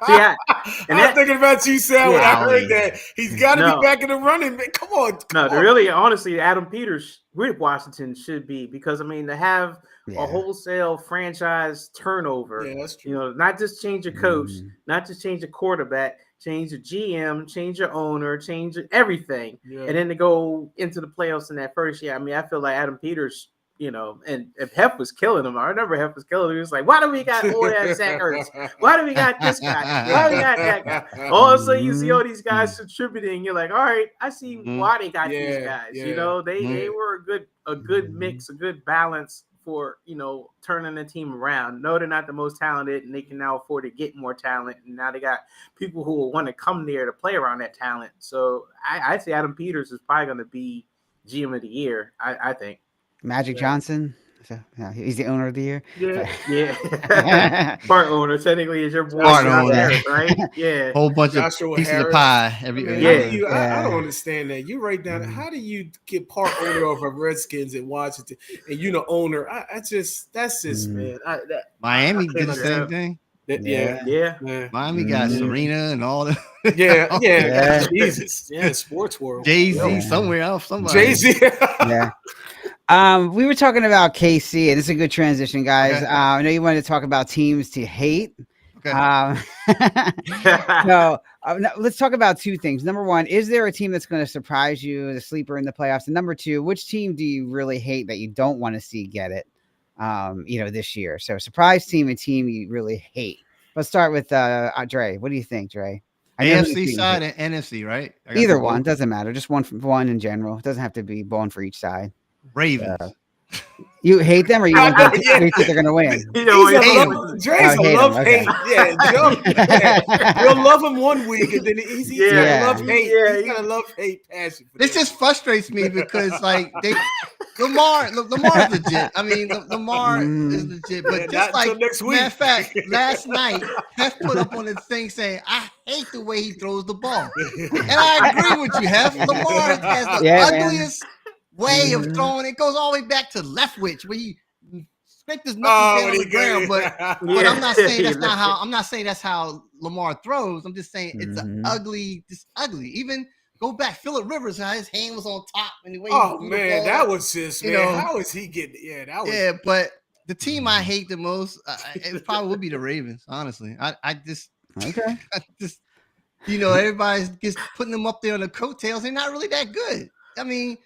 S4: I'm thinking about you, Sal, when I heard that. He's got to be back in the running. Man. Come on.
S3: Really, honestly, Adam Peters with Washington should be, because, I mean, to have a wholesale franchise turnover,
S4: that's true.
S3: Not just change your coach, not just change your quarterback, change your GM, change your owner, change everything. Yeah. And then to go into the playoffs in that first year. I mean, I feel like Adam Peters, and if Hef was killing him, I remember Hef was killing him. He was like, why do we got all that Zach Ertz? Why do we got this guy? Why do we got that guy? All of a sudden, you see all these guys contributing. You're like, all right, I see why they got these guys. Yeah. They were a good mix, a good balance for, turning the team around. No, they're not the most talented, and they can now afford to get more talent. And now they got people who will want to come there to play around that talent. So I say Adam Peters is probably going to be GM of the year, I think.
S1: Magic Johnson. So, he's the owner of the year.
S3: Yeah. Part owner technically is your boy, right? Yeah.
S2: Whole bunch of pieces of pie every
S4: year. I don't understand that. You write down how do you get part owner of a Redskins in Washington and you the owner? That's just man.
S2: Miami did the same thing.
S4: Yeah.
S2: Miami got Serena and all that.
S4: Yeah. Jesus. Yeah, sports world.
S2: Jay-Z somewhere else. Somebody.
S4: Jay-Z.
S1: Yeah. We were talking about KC, and it's a good transition, guys.
S2: Okay.
S1: I know you wanted to talk about teams to hate.
S2: Okay.
S1: Let's talk about two things. Number one, is there a team that's going to surprise you, the sleeper in the playoffs? And number two, which team do you really hate that you don't want to see get it, this year? So surprise team and team you really hate. Let's start with Dre. What do you think, Dre?
S2: AFC side and NFC, right?
S1: Either one. Doesn't matter. Just one in general. It doesn't have to be one for each side.
S2: Ravens.
S1: You hate them, or you think they're going to win?
S4: Dre's a love-hate. We'll love him one week, and then he's love-hate. Yeah, he's got a love-hate passion.
S2: This just frustrates me because, Lamar's legit. I mean, Lamar is legit. But just next week. Matter of fact, last night, Hef put up on his thing saying, I hate the way he throws the ball. And I agree with you, Hef. Lamar has the ugliest way of throwing. It goes all the way back to Leftwich where he scraped his knuckles down on the ground. But I'm not saying that's not how. I'm not saying that's how Lamar throws. I'm just saying it's ugly. Even go back, Phillip Rivers, how his hand was on top and the way.
S4: Oh man, that was just How is he getting? Yeah, that was.
S2: Yeah, but the team I hate the most, it probably would be the Ravens. Honestly, I just everybody's just putting them up there on the coattails. They're not really that good. I mean.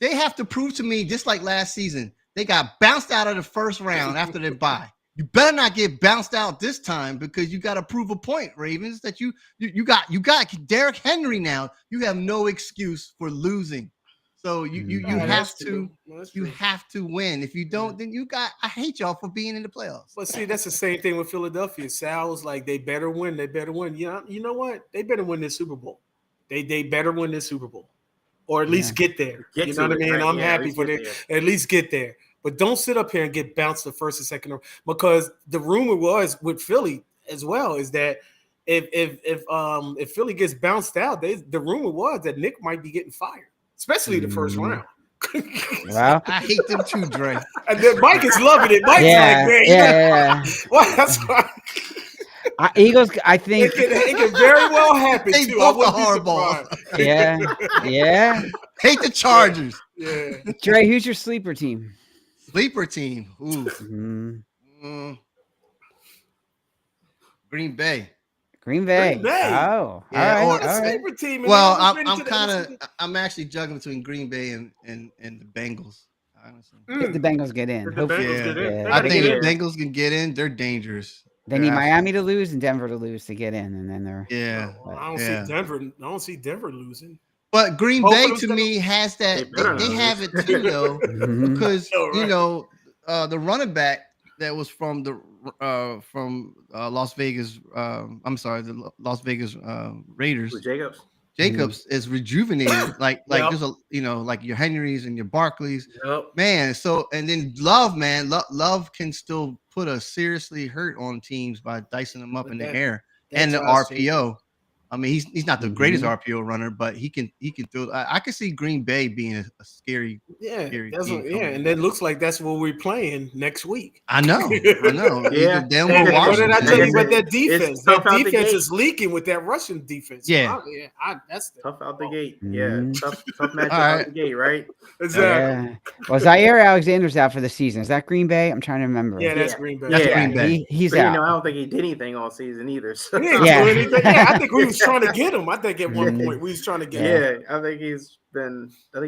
S2: They have to prove to me, just like last season, they got bounced out of the first round after their bye. You better not get bounced out this time because you got to prove a point, Ravens, that you got Derrick Henry now. You have no excuse for losing. So you have to win. If you don't, then I hate y'all for being in the playoffs.
S4: But see, that's the same thing with Philadelphia. Sal was like, they better win. They better win. You know what? They better win this Super Bowl. They better win this Super Bowl. Or at least get there. You know what I mean? Right? I'm happy for them. At least get there. But don't sit up here and get bounced the first and second. Because the rumor was with Philly as well is that if Philly gets bounced out, the rumor was that Nick might be getting fired, especially the first round.
S1: Wow.
S2: I hate them too, Dre.
S4: And then Mike is loving it. Mike's like, man, well, that's why.
S1: Eagles, I think
S4: it can very well happen.
S2: They
S4: too.
S2: both the hardball.
S1: Yeah.
S2: Hate the Chargers.
S4: Yeah.
S1: Dre, who's your sleeper team?
S2: Sleeper team. Ooh. Green Bay.
S1: Oh,
S4: yeah.
S1: All right.
S4: Sleeper team.
S2: Well, I'm actually juggling between Green Bay and the Bengals. Honestly,
S1: if the Bengals get in,
S3: I
S2: think the Bengals can get in. They're dangerous.
S1: They need Miami to lose and Denver to lose to get in, and then they're
S4: I don't see Denver. I don't see Denver losing.
S2: But Green Bay to me has that. They have it too, though, because the running back that was from the Las Vegas. I'm sorry, the Las Vegas Raiders. Jacobs is rejuvenated, like there's a like your Henrys and your Barkleys, man. So and then Love can still put a seriously hurt on teams by dicing them up in the air and the RPO. I mean, he's not the greatest RPO runner, but he can throw. I can see Green Bay being a scary, scary team.
S4: And it looks like that's what we're playing next week.
S2: I know.
S3: Yeah.
S4: What did I tell you about that defense? That defense is leaking with that Russian defense.
S2: Yeah,
S3: that's tough out the gate. Yeah, tough matchup out the gate, right?
S4: Exactly.
S1: Yeah. Well, Zaire Alexander's out for the season. Is that Green Bay? I'm trying to remember.
S4: Yeah, that's Green Bay.
S2: That's Green Bay.
S1: He's out.
S3: I don't think he did anything all season either. So.
S4: He didn't do anything. Yeah, I think we was trying to get him. I think at one point we was trying to get him.
S3: Yeah, I think he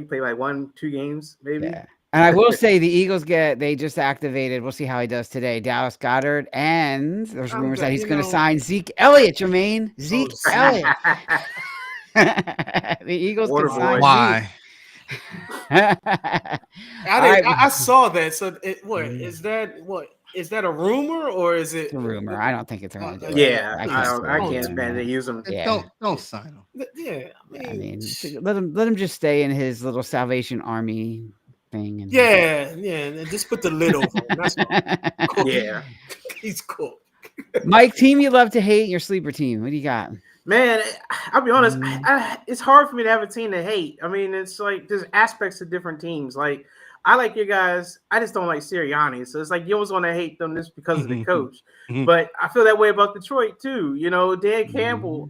S3: played like 1-2 games, maybe.
S1: Yeah. And I will say the Eagles they just activated. We'll see how he does today. Dallas Goedert, and there's rumors that he's going to sign Zeke Elliott, Jermaine. Zeke Elliott. The Eagles can sign
S2: why?
S4: I saw that. So is that a rumor or is it?
S1: It's a rumor. I don't think it's a rumor.
S3: Yeah, I can't stand to use them.
S2: Yeah. Don't sign him.
S4: Yeah,
S1: I mean, let him just stay in his little Salvation Army thing. And
S4: and just put the lid over him. That's cool.
S3: Yeah,
S4: he's cool.
S1: Mike, team you love to hate, your sleeper team. What do you got?
S3: Man, I'll be honest. It's hard for me to have a team to hate. I mean, it's like there's aspects of different teams. Like I like you guys. I just don't like Sirianni. So it's like you always want to hate them just because of the coach. But I feel that way about Detroit too. Dan Campbell.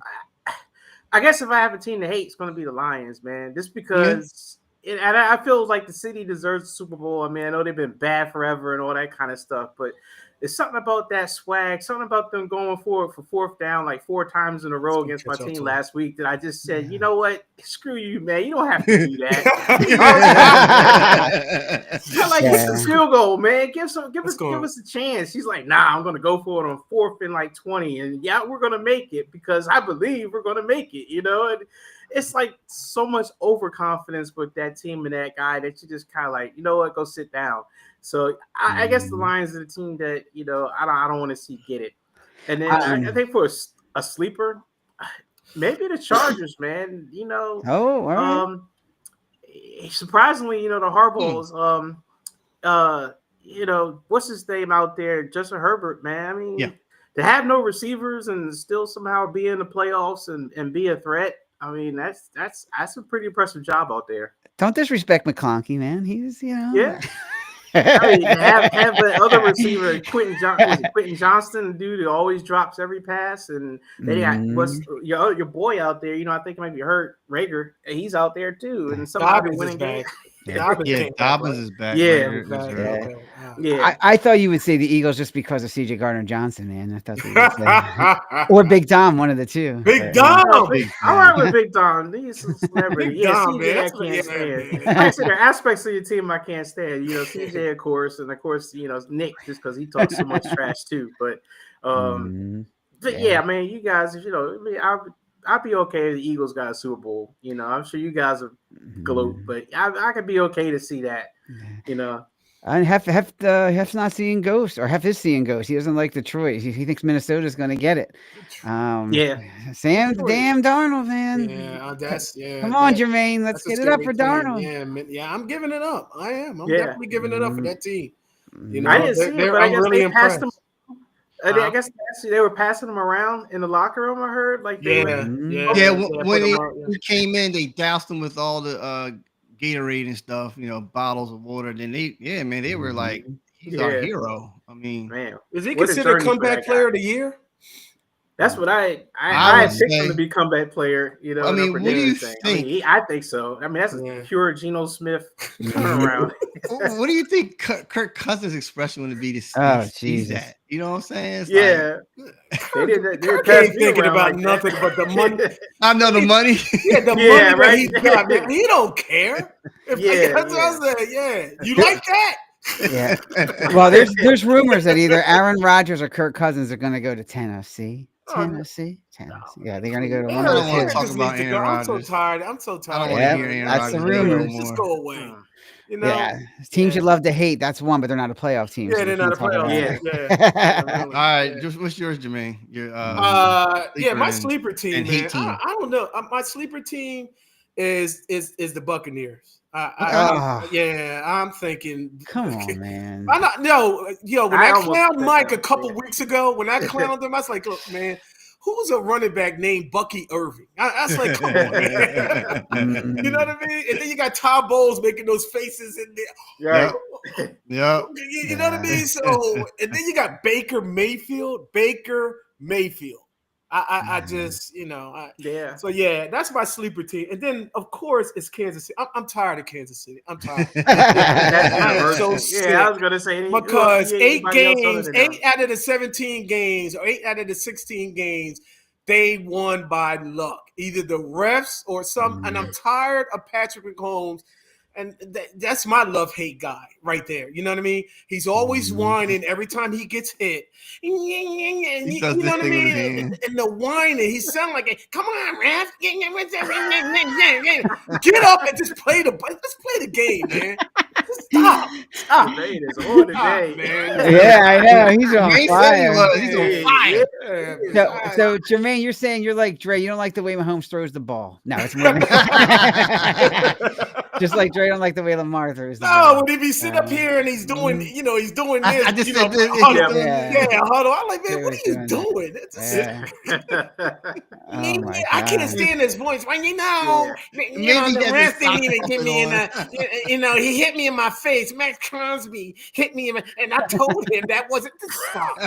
S3: I guess if I have a team to hate, it's going to be the Lions, man. Just because. And I feel like the city deserves the Super Bowl. I mean, I know they've been bad forever and all that kind of stuff, but there's something about that swag, something about them going forward for fourth down like 4 times in a row against my team last week that I just said, you know what? Screw you, man. You don't have to do that. I like it's a field goal, man. Give us a chance. He's like, nah, I'm gonna go for it on 4th and like 20, and we're gonna make it because I believe we're gonna make it. And it's like so much overconfidence with that team and that guy that you just kind of like, you know what, go sit down. So I guess the Lions are the team that I don't want to see get it. And then I think for a sleeper, maybe the Chargers, man.
S1: All right.
S3: Surprisingly, the Harbaughs, what's his name out there, Justin Herbert, man. I mean, to have no receivers and still somehow be in the playoffs and be a threat. I mean, that's a pretty impressive job out there.
S1: Don't disrespect McConkey, man. He's
S3: Yeah. I mean, have the other receiver, Quentin Johnston, the dude who always drops every pass, and they got what's your boy out there. I think it might be hurt, Rager. He's out there too, and somehow they're winning games.
S2: Dobbins is back.
S3: Yeah.
S1: I thought you would say the Eagles just because of C.J. Gardner-Johnson, man. I thought you would say. Or Big Dom, one of the two.
S4: Big Dom.
S3: I'm right with Big Dom. He's a celebrity. CJ, I can't stand. Actually, there are aspects of your team I can't stand. CJ, of course, and of course, Nick, just because he talks so much trash too. But yeah, man, you guys, I'd be okay if the Eagles got a Super Bowl. I'm sure you guys are gloat, but I could be okay to see that.
S1: And Hef's not seeing ghosts, or Hef is seeing ghosts. He doesn't like Detroit. He thinks Minnesota's going to get it. Sam, damn Darnold, man. Come on, Jermaine. Let's get it up for Darnold.
S4: Yeah, I'm giving it up. I am. I'm definitely giving it up for that team.
S3: I didn't see it, but I guess really they passed them. I guess they were passing them around in the locker room. I heard when
S2: he came in, they doused him with all the Gatorade and stuff, bottles of water. Then they were like, he's our hero. I mean,
S3: man,
S4: is he considered comeback player of the year?
S3: That's what I picked him to be comeback player.
S2: I mean, what do you think?
S3: I think so. I mean, that's a pure Geno Smith turnaround.
S2: What do you think Kirk Cousins' expression would be to see that? You know what I'm saying?
S4: Kirk ain't thinking about nothing but the money.
S2: I know the money.
S4: The money that he got. Man, he don't care. That's what I said. Yeah, you like that?
S1: Yeah. Well, there's rumors that either Aaron Rodgers or Kirk Cousins are going to go to Tennessee. Tennessee. Yeah, they're going to go to one of the
S2: don't want
S1: two.
S2: to talk about Aaron Rodgers.
S4: I'm so tired.
S2: I don't want to hear Aaron
S1: that's
S2: Rodgers.
S1: the rumors.
S2: No
S4: Just go away. You know?
S1: Yeah, teams you love to hate. That's one, but they're not a playoff team.
S4: Yeah,
S1: so
S4: they're not a playoff team. Yeah.
S2: All right, what's yours, Jermaine? Your
S4: my sleeper team,
S2: and hate
S4: man.
S2: team.
S4: I don't know. My sleeper team is the Buccaneers. I'm thinking.
S1: Come on, man.
S4: I'm not. No, when I clowned Mike a couple weeks ago, when I clowned him, I was like, look, man. Who's a running back named Bucky Irving? I was like, come on, man. You know what I mean? And then you got Todd Bowles making those faces in there.
S2: Yeah.
S4: You know what I mean? So, and then you got Baker Mayfield. I just, So yeah, that's my sleeper team. And then of course it's Kansas City. I'm tired of Kansas City. I'm tired.
S3: I was gonna say
S4: because 8 out of the 17 games or 8 out of the 16 games, they won by luck, either the refs or some. And I'm tired of Patrick Mahomes. And that's my love-hate guy right there. You know what I mean? He's always whining every time he gets hit. You know what I mean? And the whining, he sounds like, come on, ref. Get up and just play the game, man. Stop.
S3: Today is on today,
S4: man.
S1: Yeah, I know. He's on fire.
S2: He's on fire.
S1: So Jermaine, you're saying you're like Dre. You don't like the way Mahomes throws the ball. No, it's more just like Dre don't like the way Lamar throws the ball.
S4: No, when he be sitting up here and he's doing, he's doing this.
S2: I just said this.
S4: Huddle. I'm like, man, what are you doing? I can't stand his voice. Well, the ref didn't even get me in the, he hit me in my face. Max Crosby hit me and I told him that wasn't the stop.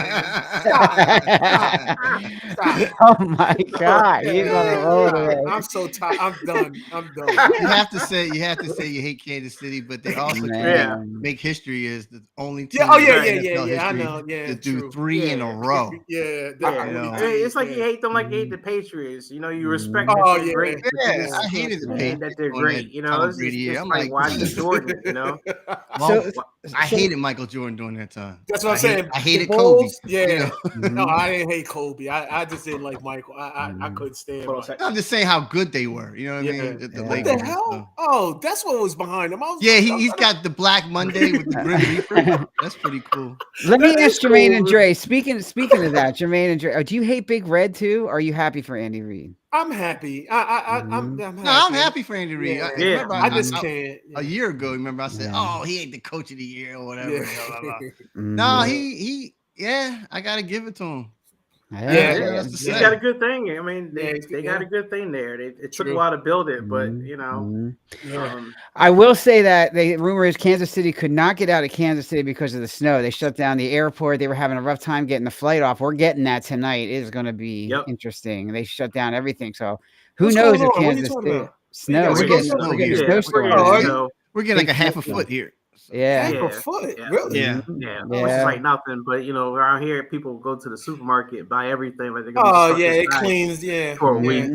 S4: Stop.
S1: Oh my God. He's on the road today.
S4: I'm so tired. I'm done.
S2: You have to say you hate Kansas City, but they also make history as the only team.
S4: I know.
S2: To do 3 in a row.
S3: It's like you hate them like you hate the Patriots. You respect
S2: that
S3: they're great.
S2: I hated the Patriots.
S3: That they're great. It's like watching Jordan.
S2: I hated Michael Jordan during that time.
S4: That's what I'm saying.
S2: I hated Kobe.
S4: Yeah. No, I didn't hate Kobe. I just didn't like Michael. I couldn't stand him.
S2: I'm just saying how good they were. You know what I mean?
S4: What the hell? Oh, that's what was behind him.
S2: He's got the Black Monday with the Grim Reaper. That's pretty cool.
S1: Let me ask Jermaine and Dre. Speaking of that, Jermaine and Dre, do you hate Big Red too? Or are you happy for Andy Reid?
S4: I'm happy. I'm happy.
S2: No, I'm happy for Andy Reid.
S4: I just can't.
S2: A year ago, remember I said, "Oh, he ain't the coach of the year or whatever." No, he. I gotta give it to him.
S3: He's got a good thing. I mean, they got a good thing there. It took a while to build it, but
S1: I will say that the rumor is Kansas City could not get out of Kansas City because of the snow. They shut down the airport. They were having a rough time getting the flight off. We're getting that tonight. It is going to be interesting. They shut down everything. So who knows if Kansas City snow? We're getting a snowstorm.
S2: We're getting like a half a foot here.
S1: Yeah.
S4: A foot? Really?
S3: Yeah. Which is like nothing, but around here people go to the supermarket, buy everything. Like
S4: it cleans,
S3: for a week.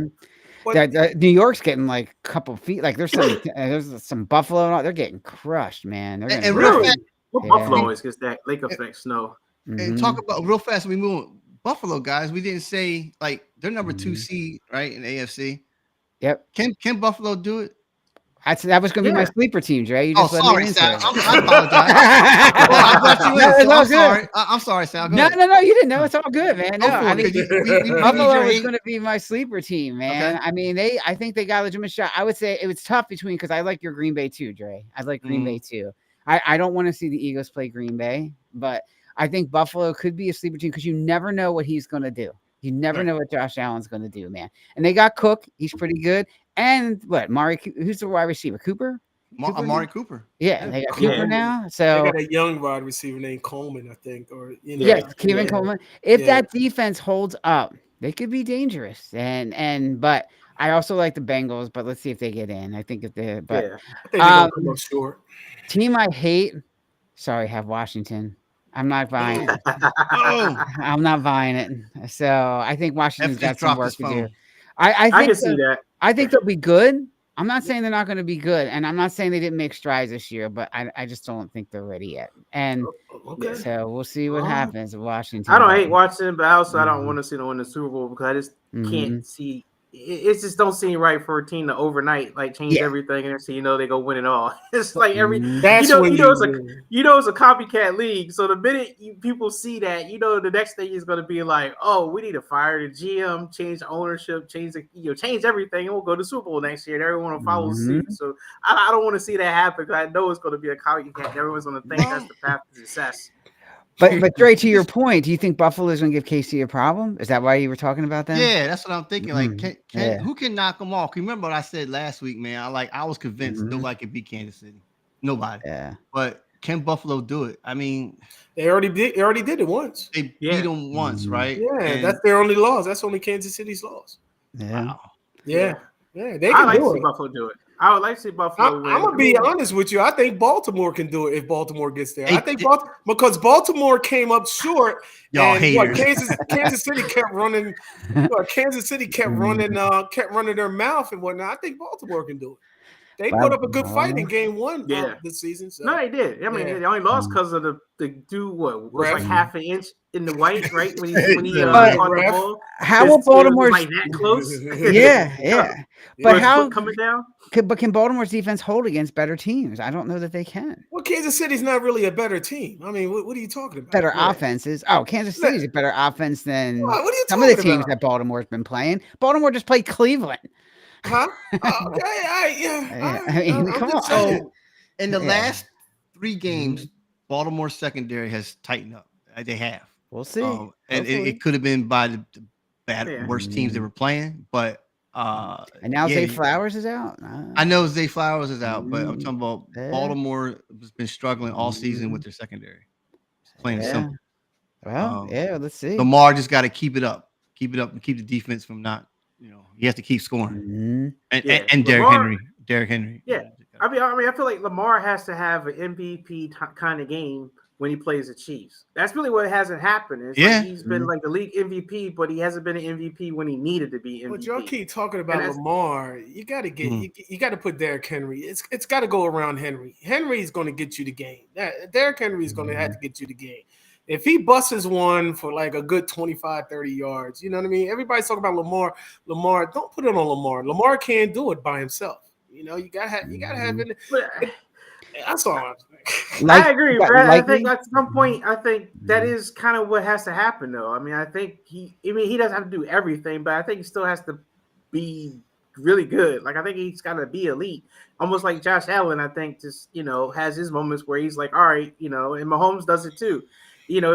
S1: New York's getting like a couple feet. Like there's some Buffalo and all. They're getting crushed, man.
S2: And real fast,
S3: Buffalo always gets that lake effect snow.
S2: And talk about real fast. We move Buffalo guys. We didn't say like they're number 2 seed, right, in AFC.
S1: Yep.
S2: Can Buffalo do it?
S1: That was going to be my sleeper team, Dre. You just
S2: sorry, Sal. I apologize. I'm sorry, Sal.
S1: No, you didn't know. It's all good, man. No, I think Buffalo was going to be my sleeper team, man. Okay. I mean, I think they got a legitimate shot. I would say it was tough because I like your Green Bay too, Dre. I like Green Bay too. I don't want to see the Eagles play Green Bay, but I think Buffalo could be a sleeper team because you never know what he's going to do. You never know what Josh Allen's going to do, man. And they got Cook. He's pretty good. And who's the wide receiver? Cooper?
S2: Amari Cooper.
S1: Yeah, they got Cooper now. So
S4: they got a young wide receiver named Coleman, I think.
S1: Kevin Coleman. If that defense holds up, they could be dangerous. But I also like the Bengals, but let's see if they get in. I think they're
S4: come up short.
S1: Team I hate, have Washington. I'm not buying it. I'm not buying it. So I think Washington's got some work to do. I think
S3: can see that.
S1: I think they'll be good, I'm not saying they're not going to be good, and I'm not saying they didn't make strides this year, but I just don't think they're ready yet. And
S4: Okay.
S1: so we'll see what happens in Washington.
S3: I don't hate watching, but also I don't
S1: Mhm.
S3: want to see them win the Super Bowl because I just
S1: Mhm.
S3: can't see. It just don't seem right for a team to overnight like change everything and so they go win it all. It's like
S4: That's
S3: it's a copycat league. So the minute people see that, the next thing is going to be like, oh, we need to fire the GM, change the ownership, change everything, and we'll go to Super Bowl next year. And everyone will follow suit. So I don't want to see that happen because I know it's going to be a copycat. And everyone's going to think that's the path to success.
S1: But Dre, to your point, do you think Buffalo is going to give KC a problem? Is that why you were talking about that?
S2: Yeah, that's what I'm thinking. Like, who can knock them off? Remember what I said last week, man? I was convinced nobody could beat Kansas City. Nobody.
S1: Yeah.
S2: But can Buffalo do it? I mean,
S4: they already did it once.
S2: They beat them once, right?
S4: Yeah, and that's their only loss. That's only Kansas City's loss.
S1: Yeah.
S2: Wow.
S4: Yeah. They
S3: I
S4: can
S3: like
S4: do
S3: to see
S4: it.
S3: Buffalo do it. I would like to see Buffalo win.
S4: I'm gonna be honest with you. I think Baltimore can do it if Baltimore gets there. I think because Baltimore came up short.
S2: Y'all
S4: and
S2: haters.
S4: Kansas City kept running. Kansas City kept running their mouth and whatnot. I think Baltimore can do it. They put up a good fight in game one this season. So.
S3: No, they did. I mean, they only lost because of the dude was like half an inch in the white, right? When he caught the ball.
S1: How will Baltimore's
S3: like that close?
S1: Yeah. But how
S3: coming down?
S1: But can Baltimore's defense hold against better teams? I don't know that they can.
S4: Well, Kansas City's not really a better team. I mean, what are you talking about?
S1: Better offenses. Oh, Kansas City's a better offense than
S4: what are you
S1: some of the
S4: talking
S1: teams
S4: about?
S1: that Baltimore's been playing. Baltimore just played Cleveland.
S4: Huh? Okay,
S1: I mean, come on.
S2: So, in the last 3 games, Baltimore's secondary has tightened up. They have.
S1: We'll see.
S2: And it could have been by the worst teams they were playing, but
S1: and now Zay Flowers is out.
S2: I know Zay Flowers is out, but I'm talking about Baltimore has been struggling all season with their secondary. It's plain and simple.
S1: Well, let's see.
S2: Lamar just got to keep it up, and keep the defense from not. He has to keep scoring. And Derrick Henry.
S3: Yeah, I mean, I feel like Lamar has to have an MVP kind of game when he plays the Chiefs. That's really what hasn't happened. It's like he's been like the league MVP, but he hasn't been an MVP when he needed to be MVP.
S4: But y'all keep talking about Lamar. You got to get you got to put Derrick Henry. It's got to go around Henry. Henry's going to get you the game. Derrick Henry is going to have to get you the game. If he busts one for like a good 25, 30 yards, you know what I mean? Everybody's talking about Lamar. Lamar, don't put it on Lamar. Lamar can't do it by himself. You gotta have it. That's all I'm saying.
S3: I agree, but I think at some point, I think that is kind of what has to happen, though. I mean, I think he doesn't have to do everything, but I think he still has to be really good. Like, I think he's got to be elite, almost like Josh Allen. I think just has his moments where he's like, all right, and Mahomes does it too.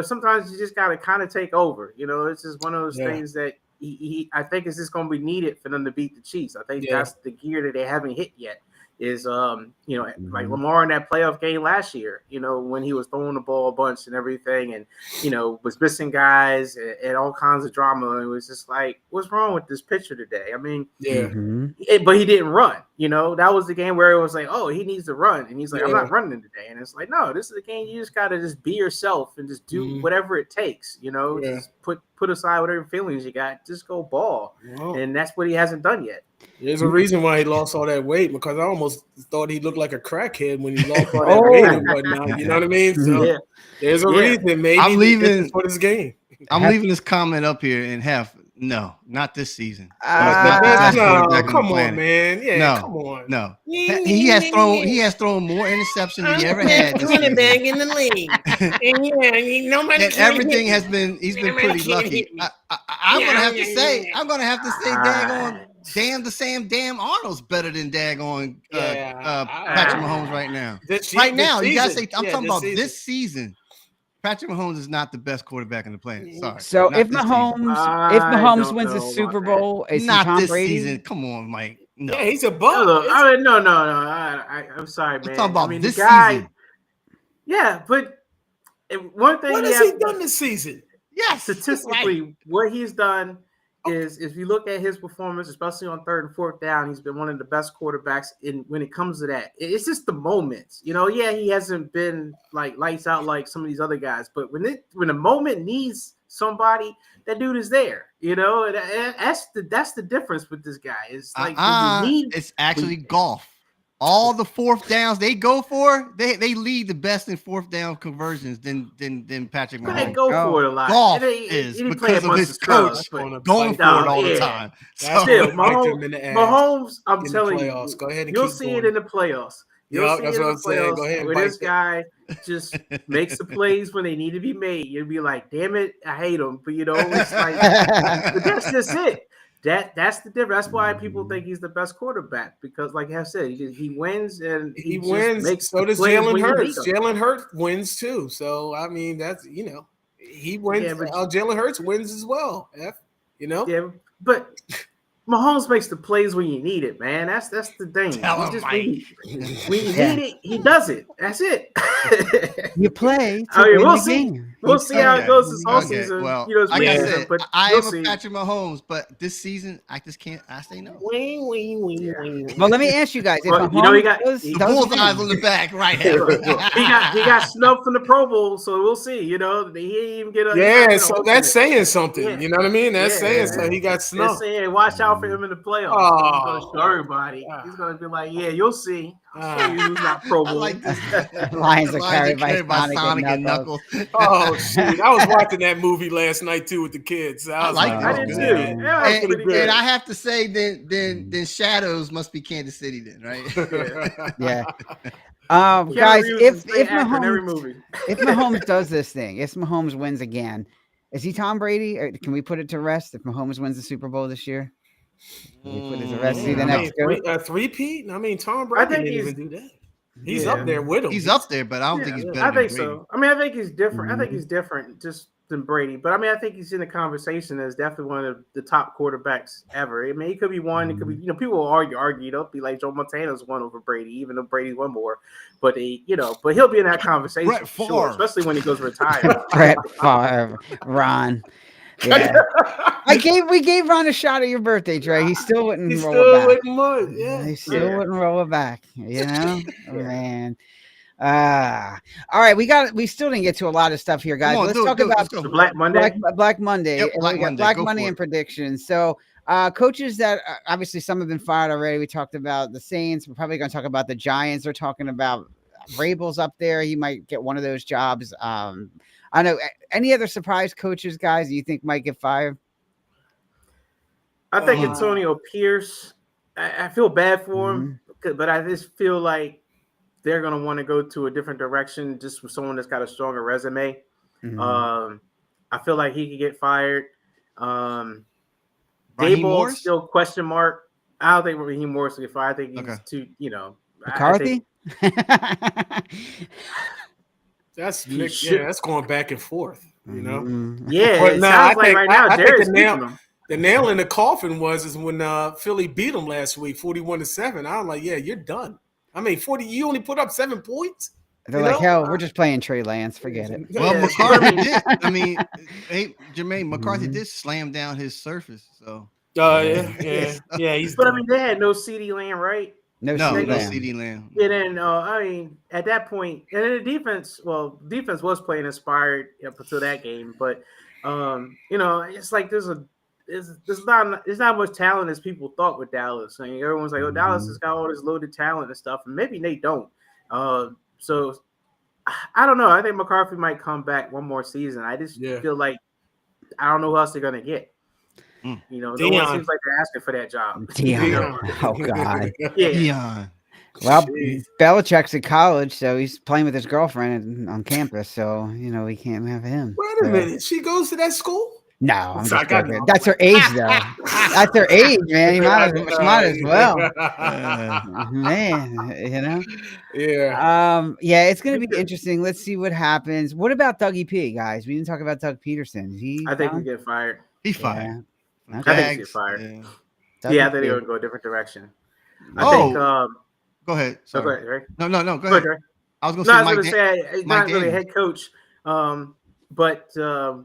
S3: Sometimes you just got to kind of take over. It's just one of those things that I think is just going to be needed for them to beat the Chiefs. I think that's the gear that they haven't hit yet. Is like Lamar in that playoff game last year, when he was throwing the ball a bunch and everything, and was missing guys and all kinds of drama. It was just like, what's wrong with this pitcher today? I mean, but he didn't run. That was the game where it was like, oh, he needs to run, and he's like, I'm not running today. And it's like, no, this is a game you just gotta just be yourself and just do whatever it takes. Just put aside whatever feelings you got, just go ball, and that's what he hasn't done yet.
S4: There's a reason why he lost all that weight, because I almost thought he looked like a crackhead when he lost all that weight and whatnot. You know what I mean? So there's a reason. Maybe
S2: I'm leaving
S4: for this game.
S2: I'm leaving this comment up here in half. No, not this season.
S4: No, come on, man. Yeah,
S2: no,
S4: come on.
S2: No, he has thrown more interceptions than he ever had.
S5: Running back in the league, and nobody.
S2: And everything has been. He's been pretty lucky. I'm gonna have to say. Damn Arnold's better than daggone Patrick Mahomes right now. You gotta say. I'm talking about this season. Patrick Mahomes is not the best quarterback in the planet. Sorry.
S1: So if Mahomes wins the Super Bowl, is
S2: not
S1: Tom
S2: this
S1: Brady?
S2: season. Come on, Mike. No.
S4: Yeah, he's a bum.
S3: No. I'm sorry, man.
S2: I'm talking about this
S3: season. Yeah, but one thing.
S4: What has he done this season?
S3: Yeah, statistically, what he's done is if you look at his performance, especially on 3rd and 4th down, he's been one of the best quarterbacks when it comes to that. It's just the moments. He hasn't been like lights out like some of these other guys, but when the moment needs somebody, that dude is there. You know, and that's the difference with this guy. It's like
S2: it's actually golf. All the fourth downs they go for, they lead the best in fourth down conversions than Patrick Mahomes.
S3: They go for it a lot.
S2: Golf is because of his coach going for it all the time.
S3: So, still, Mahomes, I'm telling you,
S4: go ahead and
S3: you'll see it in the playoffs. You'll see it in the playoffs
S4: go ahead,
S3: where this guy just makes the plays when they need to be made. You'll be like, damn it, I hate him. But it's like, but that's just it. That's the difference. That's why people think he's the best quarterback, because, like I said, he wins and
S4: he wins. So does Jalen Hurts. Jalen Hurts wins too. So I mean, that's he wins. Yeah, Jalen Hurts wins as well.
S3: Yeah, but Mahomes makes the plays when you need it, man. That's the thing. When you need it, he does it. That's it.
S1: You play.
S3: We'll see. We'll see how it goes this whole season.
S2: Well,
S3: like
S2: I said, I am a Patrick Mahomes, but this season I just can't. I say no.
S1: Well, let me ask you guys. If Mahomes
S2: he got the bullseyes on the back, right here.
S3: he got snubbed from the Pro Bowl, so we'll see. He didn't even get a.
S4: So that's saying something. Yeah. You know what I mean? That's saying something. He got snubbed.
S3: They're saying, watch out for him in the playoffs. He's going to show everybody. He's going to be like, yeah, you'll see. Who's not Pro Bowl.
S1: Lions are carried by Sonic and
S2: Knuckles.
S4: Oh, shoot. I was watching that movie last night, too, with the kids.
S2: I
S3: did, too. Yeah,
S2: and I have to say, then Shadows must be Kansas City then, right?
S1: Yeah. Guys, if Mahomes does this thing, if Mahomes wins again, is he Tom Brady? Or can we put it to rest if Mahomes wins the Super Bowl this year? Can we put it to rest? See the next
S4: three-peat? I mean, Tom Brady didn't even do that. He's up there with him.
S2: He's up there, but I don't think he's better.
S3: I think so. I mean, I think he's different. I think he's different just than Brady. But I mean, I think he's in the conversation as definitely one of the top quarterbacks ever. I mean, he could be one. It could be, people will argue. They'll be like Joe Montana's one over Brady, even though Brady's one more. But but he'll be in that conversation, sure, especially when he goes retired.
S1: Brett Favre, Ron. Yeah. We gave Ron a shot at your birthday, Dre. He still wouldn't roll it back. He still wouldn't roll it back. Man. All right, we still didn't get to a lot of stuff here, guys. Let's talk about
S3: the Black Monday.
S1: Black Monday.
S2: Yep,
S1: Black Monday and predictions. So coaches that obviously some have been fired already. We talked about the Saints. We're probably going to talk about the Giants. They're talking about Vrabel's up there. He might get one of those jobs. I know. Any other surprise coaches, guys, you think might get fired?
S3: I think Antonio Pierce. I feel bad for him, but I just feel like they're going to want to go to a different direction just with someone that's got a stronger resume. I feel like he could get fired. Daboll still question mark. I don't think Raheem Morris will get fired. I think he's too,
S1: McCarthy?
S4: That's going back and forth,
S3: Yeah, but I think right now
S4: the nail in the coffin was when Philly beat them last week, 41-7. I'm like, yeah, you're done. I mean, 40. You only put up 7 points.
S1: They're like, hell, we're just playing Trey Lance. Forget it.
S2: Well, McCarthy did. I mean, Jermaine McCarthy did slam down his surface. So.
S4: Yeah.
S3: But I mean, they had no CeeDee Lamb, right?
S2: No CeeDee Lamb.
S3: And then, I mean, at that point, and then the defense was playing inspired up until that game. But, it's like there's not much talent as people thought with Dallas. I mean, everyone's like, oh, Dallas has got all this loaded talent and stuff. And maybe they don't. So, I don't know. I think McCarthy might come back one more season. I just feel like I don't know who else they're going to get. No one seems like they're asking for that job.
S1: Deion. Oh, God.
S2: Deion.
S1: Well, Belichick's at college, so he's playing with his girlfriend on campus. So, we can't have him.
S4: Wait a minute. She goes to that school?
S1: No, I'm just kidding. That's her age, though. That's her age, man. You might as well. Man,
S4: Yeah.
S1: It's going to be interesting. Let's see what happens. What about Dougie P, guys? We didn't talk about Doug Peterson.
S3: I think he get fired.
S2: He's fired.
S3: Yeah. Okay. I think he get fired. I think they would go a different direction. I think.
S2: Go ahead.
S3: Sorry. Go ahead, Ray.
S2: No. Go ahead. I was going to say
S3: not really a head coach. But I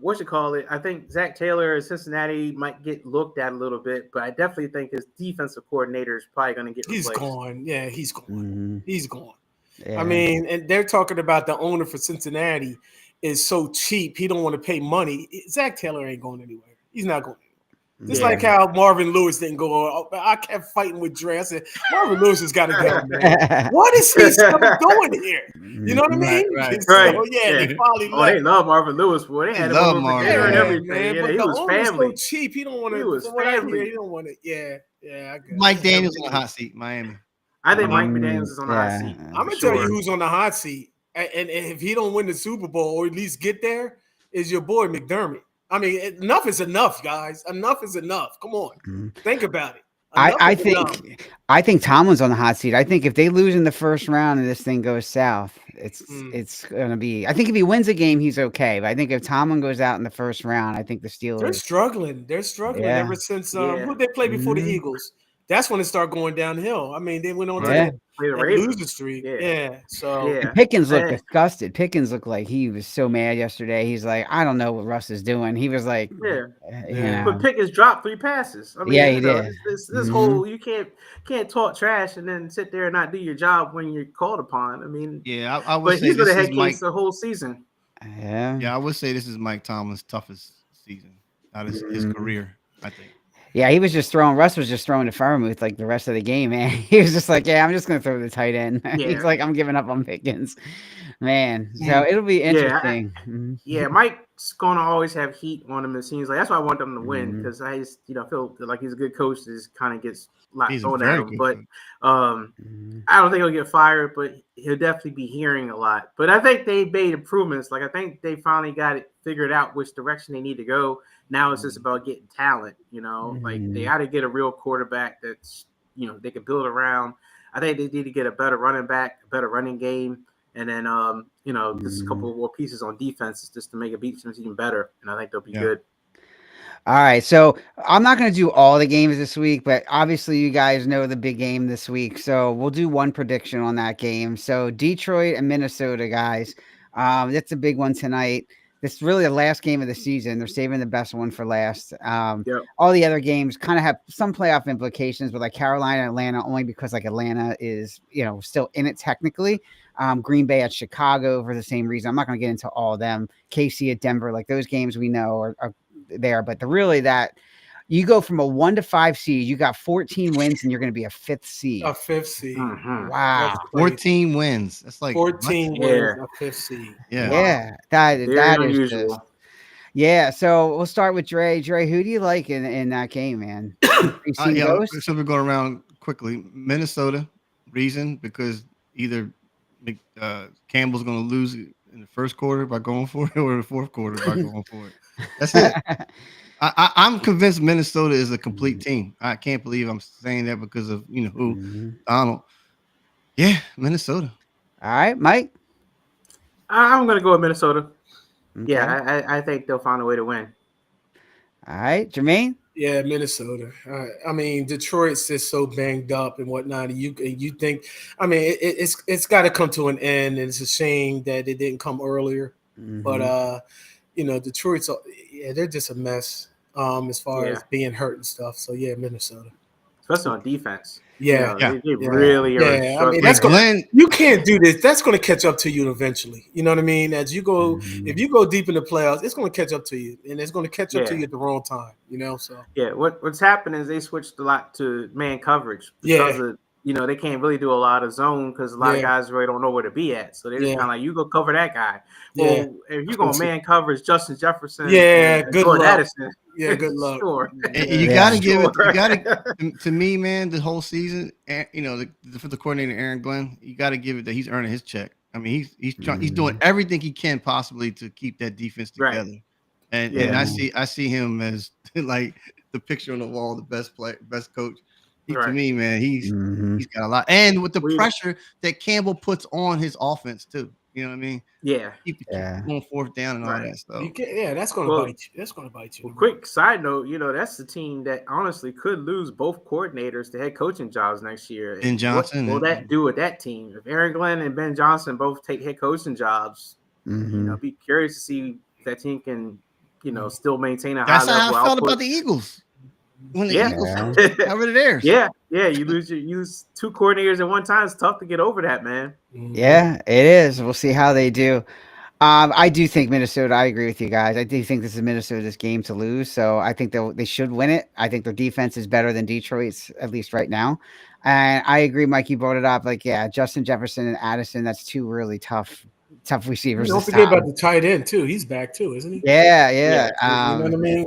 S3: think Zach Taylor at Cincinnati might get looked at a little bit, but I definitely think his defensive coordinator is probably going to get replaced.
S4: He's gone. Yeah, he's gone.
S1: Mm-hmm.
S4: He's gone.
S1: Yeah.
S4: I mean, and they're talking about the owner for Cincinnati is so cheap. He don't want to pay money. Zach Taylor ain't going anywhere. He's not going anywhere. Just like how Marvin Lewis didn't go. I kept fighting with Dre. I said, Marvin Lewis has got to go, man. What is he still doing here? You know what I mean?
S2: Right.
S4: So, yeah, he probably left.
S3: They love Marvin Lewis, boy. They had him over there and everything.
S4: Man,
S3: but
S4: he
S3: was family.
S4: So cheap. He don't want to.
S3: He was family.
S4: He don't want to. Yeah. I guess.
S2: Mike Daniels in the hot seat, Miami.
S3: I think Mike McDaniels is on the hot seat.
S4: I'm gonna tell you who's on the hot seat, and if he don't win the Super Bowl or at least get there, is your boy McDermott. I mean, enough is enough, guys. Enough is enough. Come on, think about it.
S1: I think Tomlin's on the hot seat. I think if they lose in the first round and this thing goes south, it's gonna be. I think if he wins a game, he's okay. But I think if Tomlin goes out in the first round, I think the Steelers.
S4: They're struggling ever since who they played before the Eagles. That's when it started going downhill. I mean, they went on to that losing streak. So
S1: Pickens looked disgusted. Pickens looked like he was so mad yesterday. He's like, I don't know what Russ is doing. He was like,
S3: But Pickens dropped 3 passes. I mean,
S1: he did.
S3: This whole you can't talk trash and then sit there and not do your job when you're called upon. I mean,
S2: I would say
S3: he's been a head
S2: case
S3: case the whole season.
S2: I would say this is Mike Tomlin's toughest season out of his career, I think.
S1: Yeah, he was just throwing. Russ was just throwing to Freiermuth like the rest of the game, man. He was just like, I'm just going to throw the tight end. He's like, I'm giving up on Pickens, man. So it'll be interesting.
S3: Mike's going to always have heat on him. It seems like that's why I want them to win because I just feel like he's a good coach. That kind of gets a lot thrown at him, but I don't think he'll get fired. But he'll definitely be hearing a lot. But I think they made improvements. Like I think they finally got it figured out which direction they need to go. Now it's just about getting talent, like they got to get a real quarterback that's, they can build around. I think they need to get a better running back, a better running game. And then, just a couple more pieces on defense just to make a beat even better. And I think they'll be good.
S1: All right. So I'm not going to do all the games this week, but obviously you guys know the big game this week. So we'll do one prediction on that game. So Detroit and Minnesota, guys, that's a big one tonight. This is really the last game of the season. They're saving the best one for last. All the other games kind of have some playoff implications, but like Carolina and Atlanta, only because like Atlanta is, still in it technically. Green Bay at Chicago for the same reason. I'm not going to get into all of them. KC at Denver, like those games we know are there. But that you go from a 1 to 5 seed, you got 14 wins, and you're going to be a 5th seed.
S4: A 5th seed.
S1: Wow.
S2: 14 wins. That's like
S4: 14 wins, a 5th seed.
S1: Yeah. That is just, so we'll start with Dre. Dre, who do you like in that game, man?
S2: So we're going around quickly. Minnesota, reason because either Campbell's going to lose in the first quarter by going for it, or in the fourth quarter by going for it. That's it. I'm convinced Minnesota is a complete team. I can't believe I'm saying that because of who Donald. Yeah, Minnesota.
S1: All right, Mike.
S3: I'm going to go with Minnesota. Okay. Yeah, I think they'll find a way to win.
S1: All right, Jermaine.
S4: Yeah, Minnesota. I mean, Detroit's just so banged up and whatnot. And you think, I mean, it's got to come to an end, and it's a shame that it didn't come earlier. But Detroit's they're just a mess as far as being hurt and stuff. So Minnesota,
S3: especially on defense.
S4: They really are. I mean,
S3: that's
S4: you can't do this. That's going to catch up to you eventually. You know what I mean? As you go, if you go deep in the playoffs, it's going to catch up to you, and it's going to catch up to you at the wrong time. So
S3: what's happened is they switched a lot to man coverage because of they can't really do a lot of zone because a lot of guys really don't know where to be at. So they're just kind of like, you go cover that guy. Well, if you go man coverage, Justin Jefferson,
S4: good luck.
S3: Addison,
S4: good luck.
S3: Sure.
S2: You got to give it. You got to. To me, man, the whole season, for the coordinator Aaron Glenn, you got to give it that he's earning his check. I mean, he's doing everything he can possibly to keep that defense together. Right. And I see him as like the picture on the wall, the best coach. To me, man, he's got a lot, and with the pressure that Campbell puts on his offense too. You know what I mean? Keep going fourth down and all that stuff.
S4: That's going to bite you. That's going to bite you.
S3: Well, quick side note, that's the team that honestly could lose both coordinators to head coaching jobs next year.
S2: Ben Johnson.
S3: What will that do with that team? If Aaron Glenn and Ben Johnson both take head coaching jobs, be curious to see if that team can, still maintain a high level.
S2: That's how I felt about the Eagles. When the Eagles over there.
S3: You lose 2 coordinators at one time. It's tough to get over that, man.
S1: Yeah, it is. We'll see how they do. I do think Minnesota. I agree with you guys. I do think this is Minnesota's game to lose. So I think they should win it. I think their defense is better than Detroit's, at least right now. And I agree, Mike. You brought it up. Like, yeah, Justin Jefferson and Addison. That's two really tough receivers.
S4: Don't forget about the tight end too. He's back too, isn't he?
S1: Yeah.
S4: You know what I mean?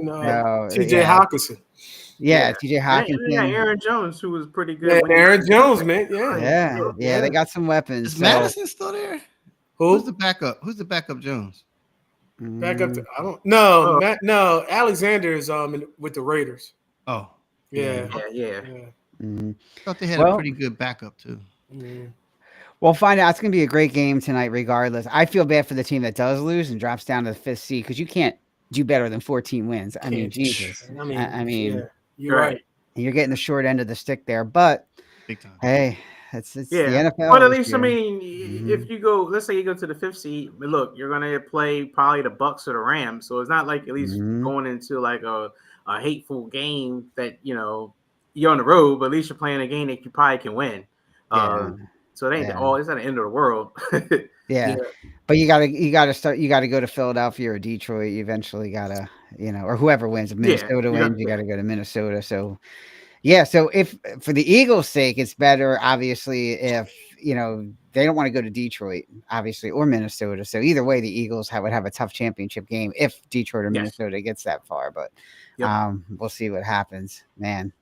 S4: T.J. Hawkinson.
S1: Yeah, T.J. Hawkinson.
S3: Yeah, Aaron Jones, who was pretty good.
S4: Yeah, Aaron Jones, man.
S1: Yeah. They got some weapons.
S2: Is Madison still there? Who's the backup? Who's the backup Jones?
S4: Backup. I don't know. No, Alexander is with the Raiders.
S2: Oh,
S3: Yeah.
S1: Mm-hmm.
S2: I thought they had a pretty good backup too.
S1: We'll find out. It's going to be a great game tonight, regardless. I feel bad for the team that does lose and drops down to the 5th seed because you can't do better than 14 wins. I mean, Jesus. I mean,
S4: you're right.
S1: You're getting the short end of the stick there, but
S2: Big time.
S1: Hey, it's the NFL.
S3: But at least, I mean, if you go, let's say you go to the 5th seed, but look, you're going to play probably the Bucks or the Rams. So it's not like at least going into like a hateful game that, you know, you're on the road, but at least you're playing a game that you probably can win. So it ain't it's not the end of the world.
S1: But you gotta go to Philadelphia or Detroit. You eventually gotta, or whoever wins. If Minnesota wins, you gotta go to Minnesota. So so if for the Eagles' sake, it's better, obviously, if they don't want to go to Detroit, obviously, or Minnesota. So either way, the Eagles would have a tough championship game if Detroit or Minnesota gets that far. But we'll see what happens, man.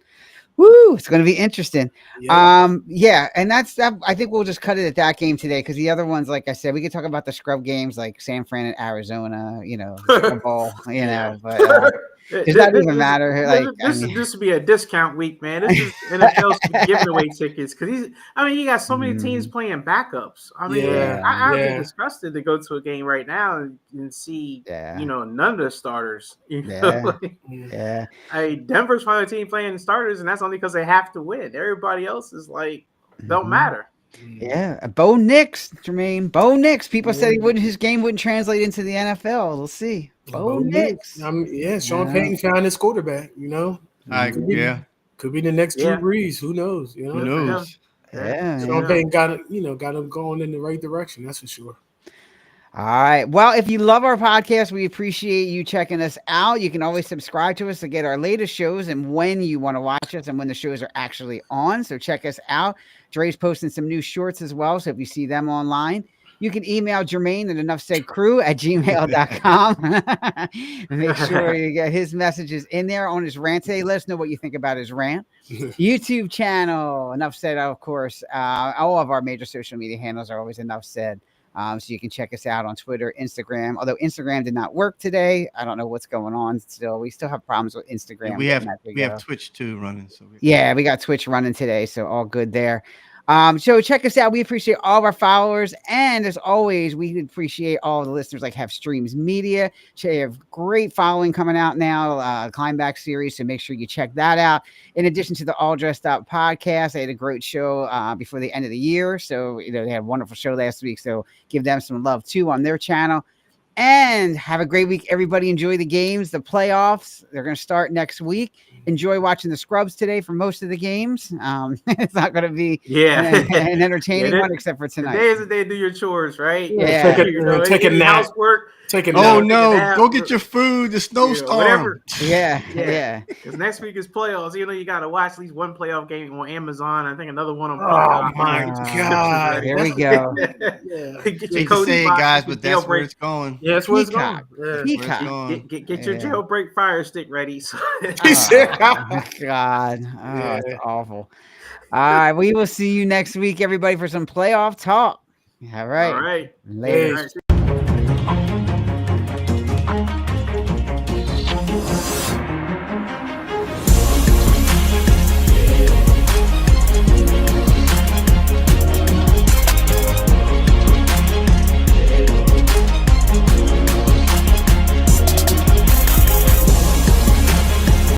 S1: Woo! It's going to be interesting. Yeah. And that's that. I think we'll just cut it at that game today because the other ones, like I said, we could talk about the scrub games like San Fran and Arizona, Super Bowl, but does that even matter? Like,
S3: this would be a discount week, man. This is NFL's giving away tickets because you got so many teams playing backups. I mean, I'd be disgusted to go to a game right now and see, none of the starters. Denver's finally a team playing starters, and that's only because they have to win. Everybody else is like, don't matter.
S1: Yeah, Bo Nix, Jermaine. Bo Nix. People said his game wouldn't translate into the NFL. We'll see. Bo Nix.
S4: Sean Payton found his quarterback. Could be the next Drew Brees. Who knows?
S2: Who knows?
S4: Sean Payton got him going in the right direction. That's for sure.
S1: All right. Well, if you love our podcast, we appreciate you checking us out. You can always subscribe to us to get our latest shows and when you want to watch us and when the shows are actually on. So check us out. Dre's posting some new shorts as well. So if you see them online, you can email Jermaine at enoughsaidcrew@gmail.com. Make sure you get his messages in there on his rant today. Let us know what you think about his rant. YouTube channel, Enough Said, of course. All of our major social media handles are always Enough Said. So you can check us out on Twitter, Instagram. Although Instagram did not work today, I don't know what's going on. We still have problems with Instagram.
S2: We have Twitch too running. So
S1: we got Twitch running today, so all good there. So check us out. We appreciate all of our followers, and as always, we appreciate all the listeners like Have Streams Media. They have great following coming out now, Climbback series. So make sure you check that out. In addition to the All Dressed Up podcast, they had a great show before the end of the year. So they had a wonderful show last week. So give them some love too on their channel. And have a great week. Everybody enjoy the games, the playoffs. They're going to start next week. Enjoy watching the scrubs today for most of the games. It's not going to be an entertaining one except for tonight.
S3: Today is the day to do your chores, right?
S4: Take a nap.
S3: Housework.
S2: Go get your food. The snowstorm.
S3: Because next week is playoffs. You got to watch at least one playoff game on Amazon. I think another one on.
S4: Oh my God!
S1: Here we go.
S3: Get your Cody
S2: guys, but that's where it's going.
S4: Yeah, that's where it's going.
S3: Get your jailbreak fire stick ready.
S1: Oh God! It's awful. All right, we will see you next week, everybody, for some playoff talk. All right.
S3: All right.
S1: Later.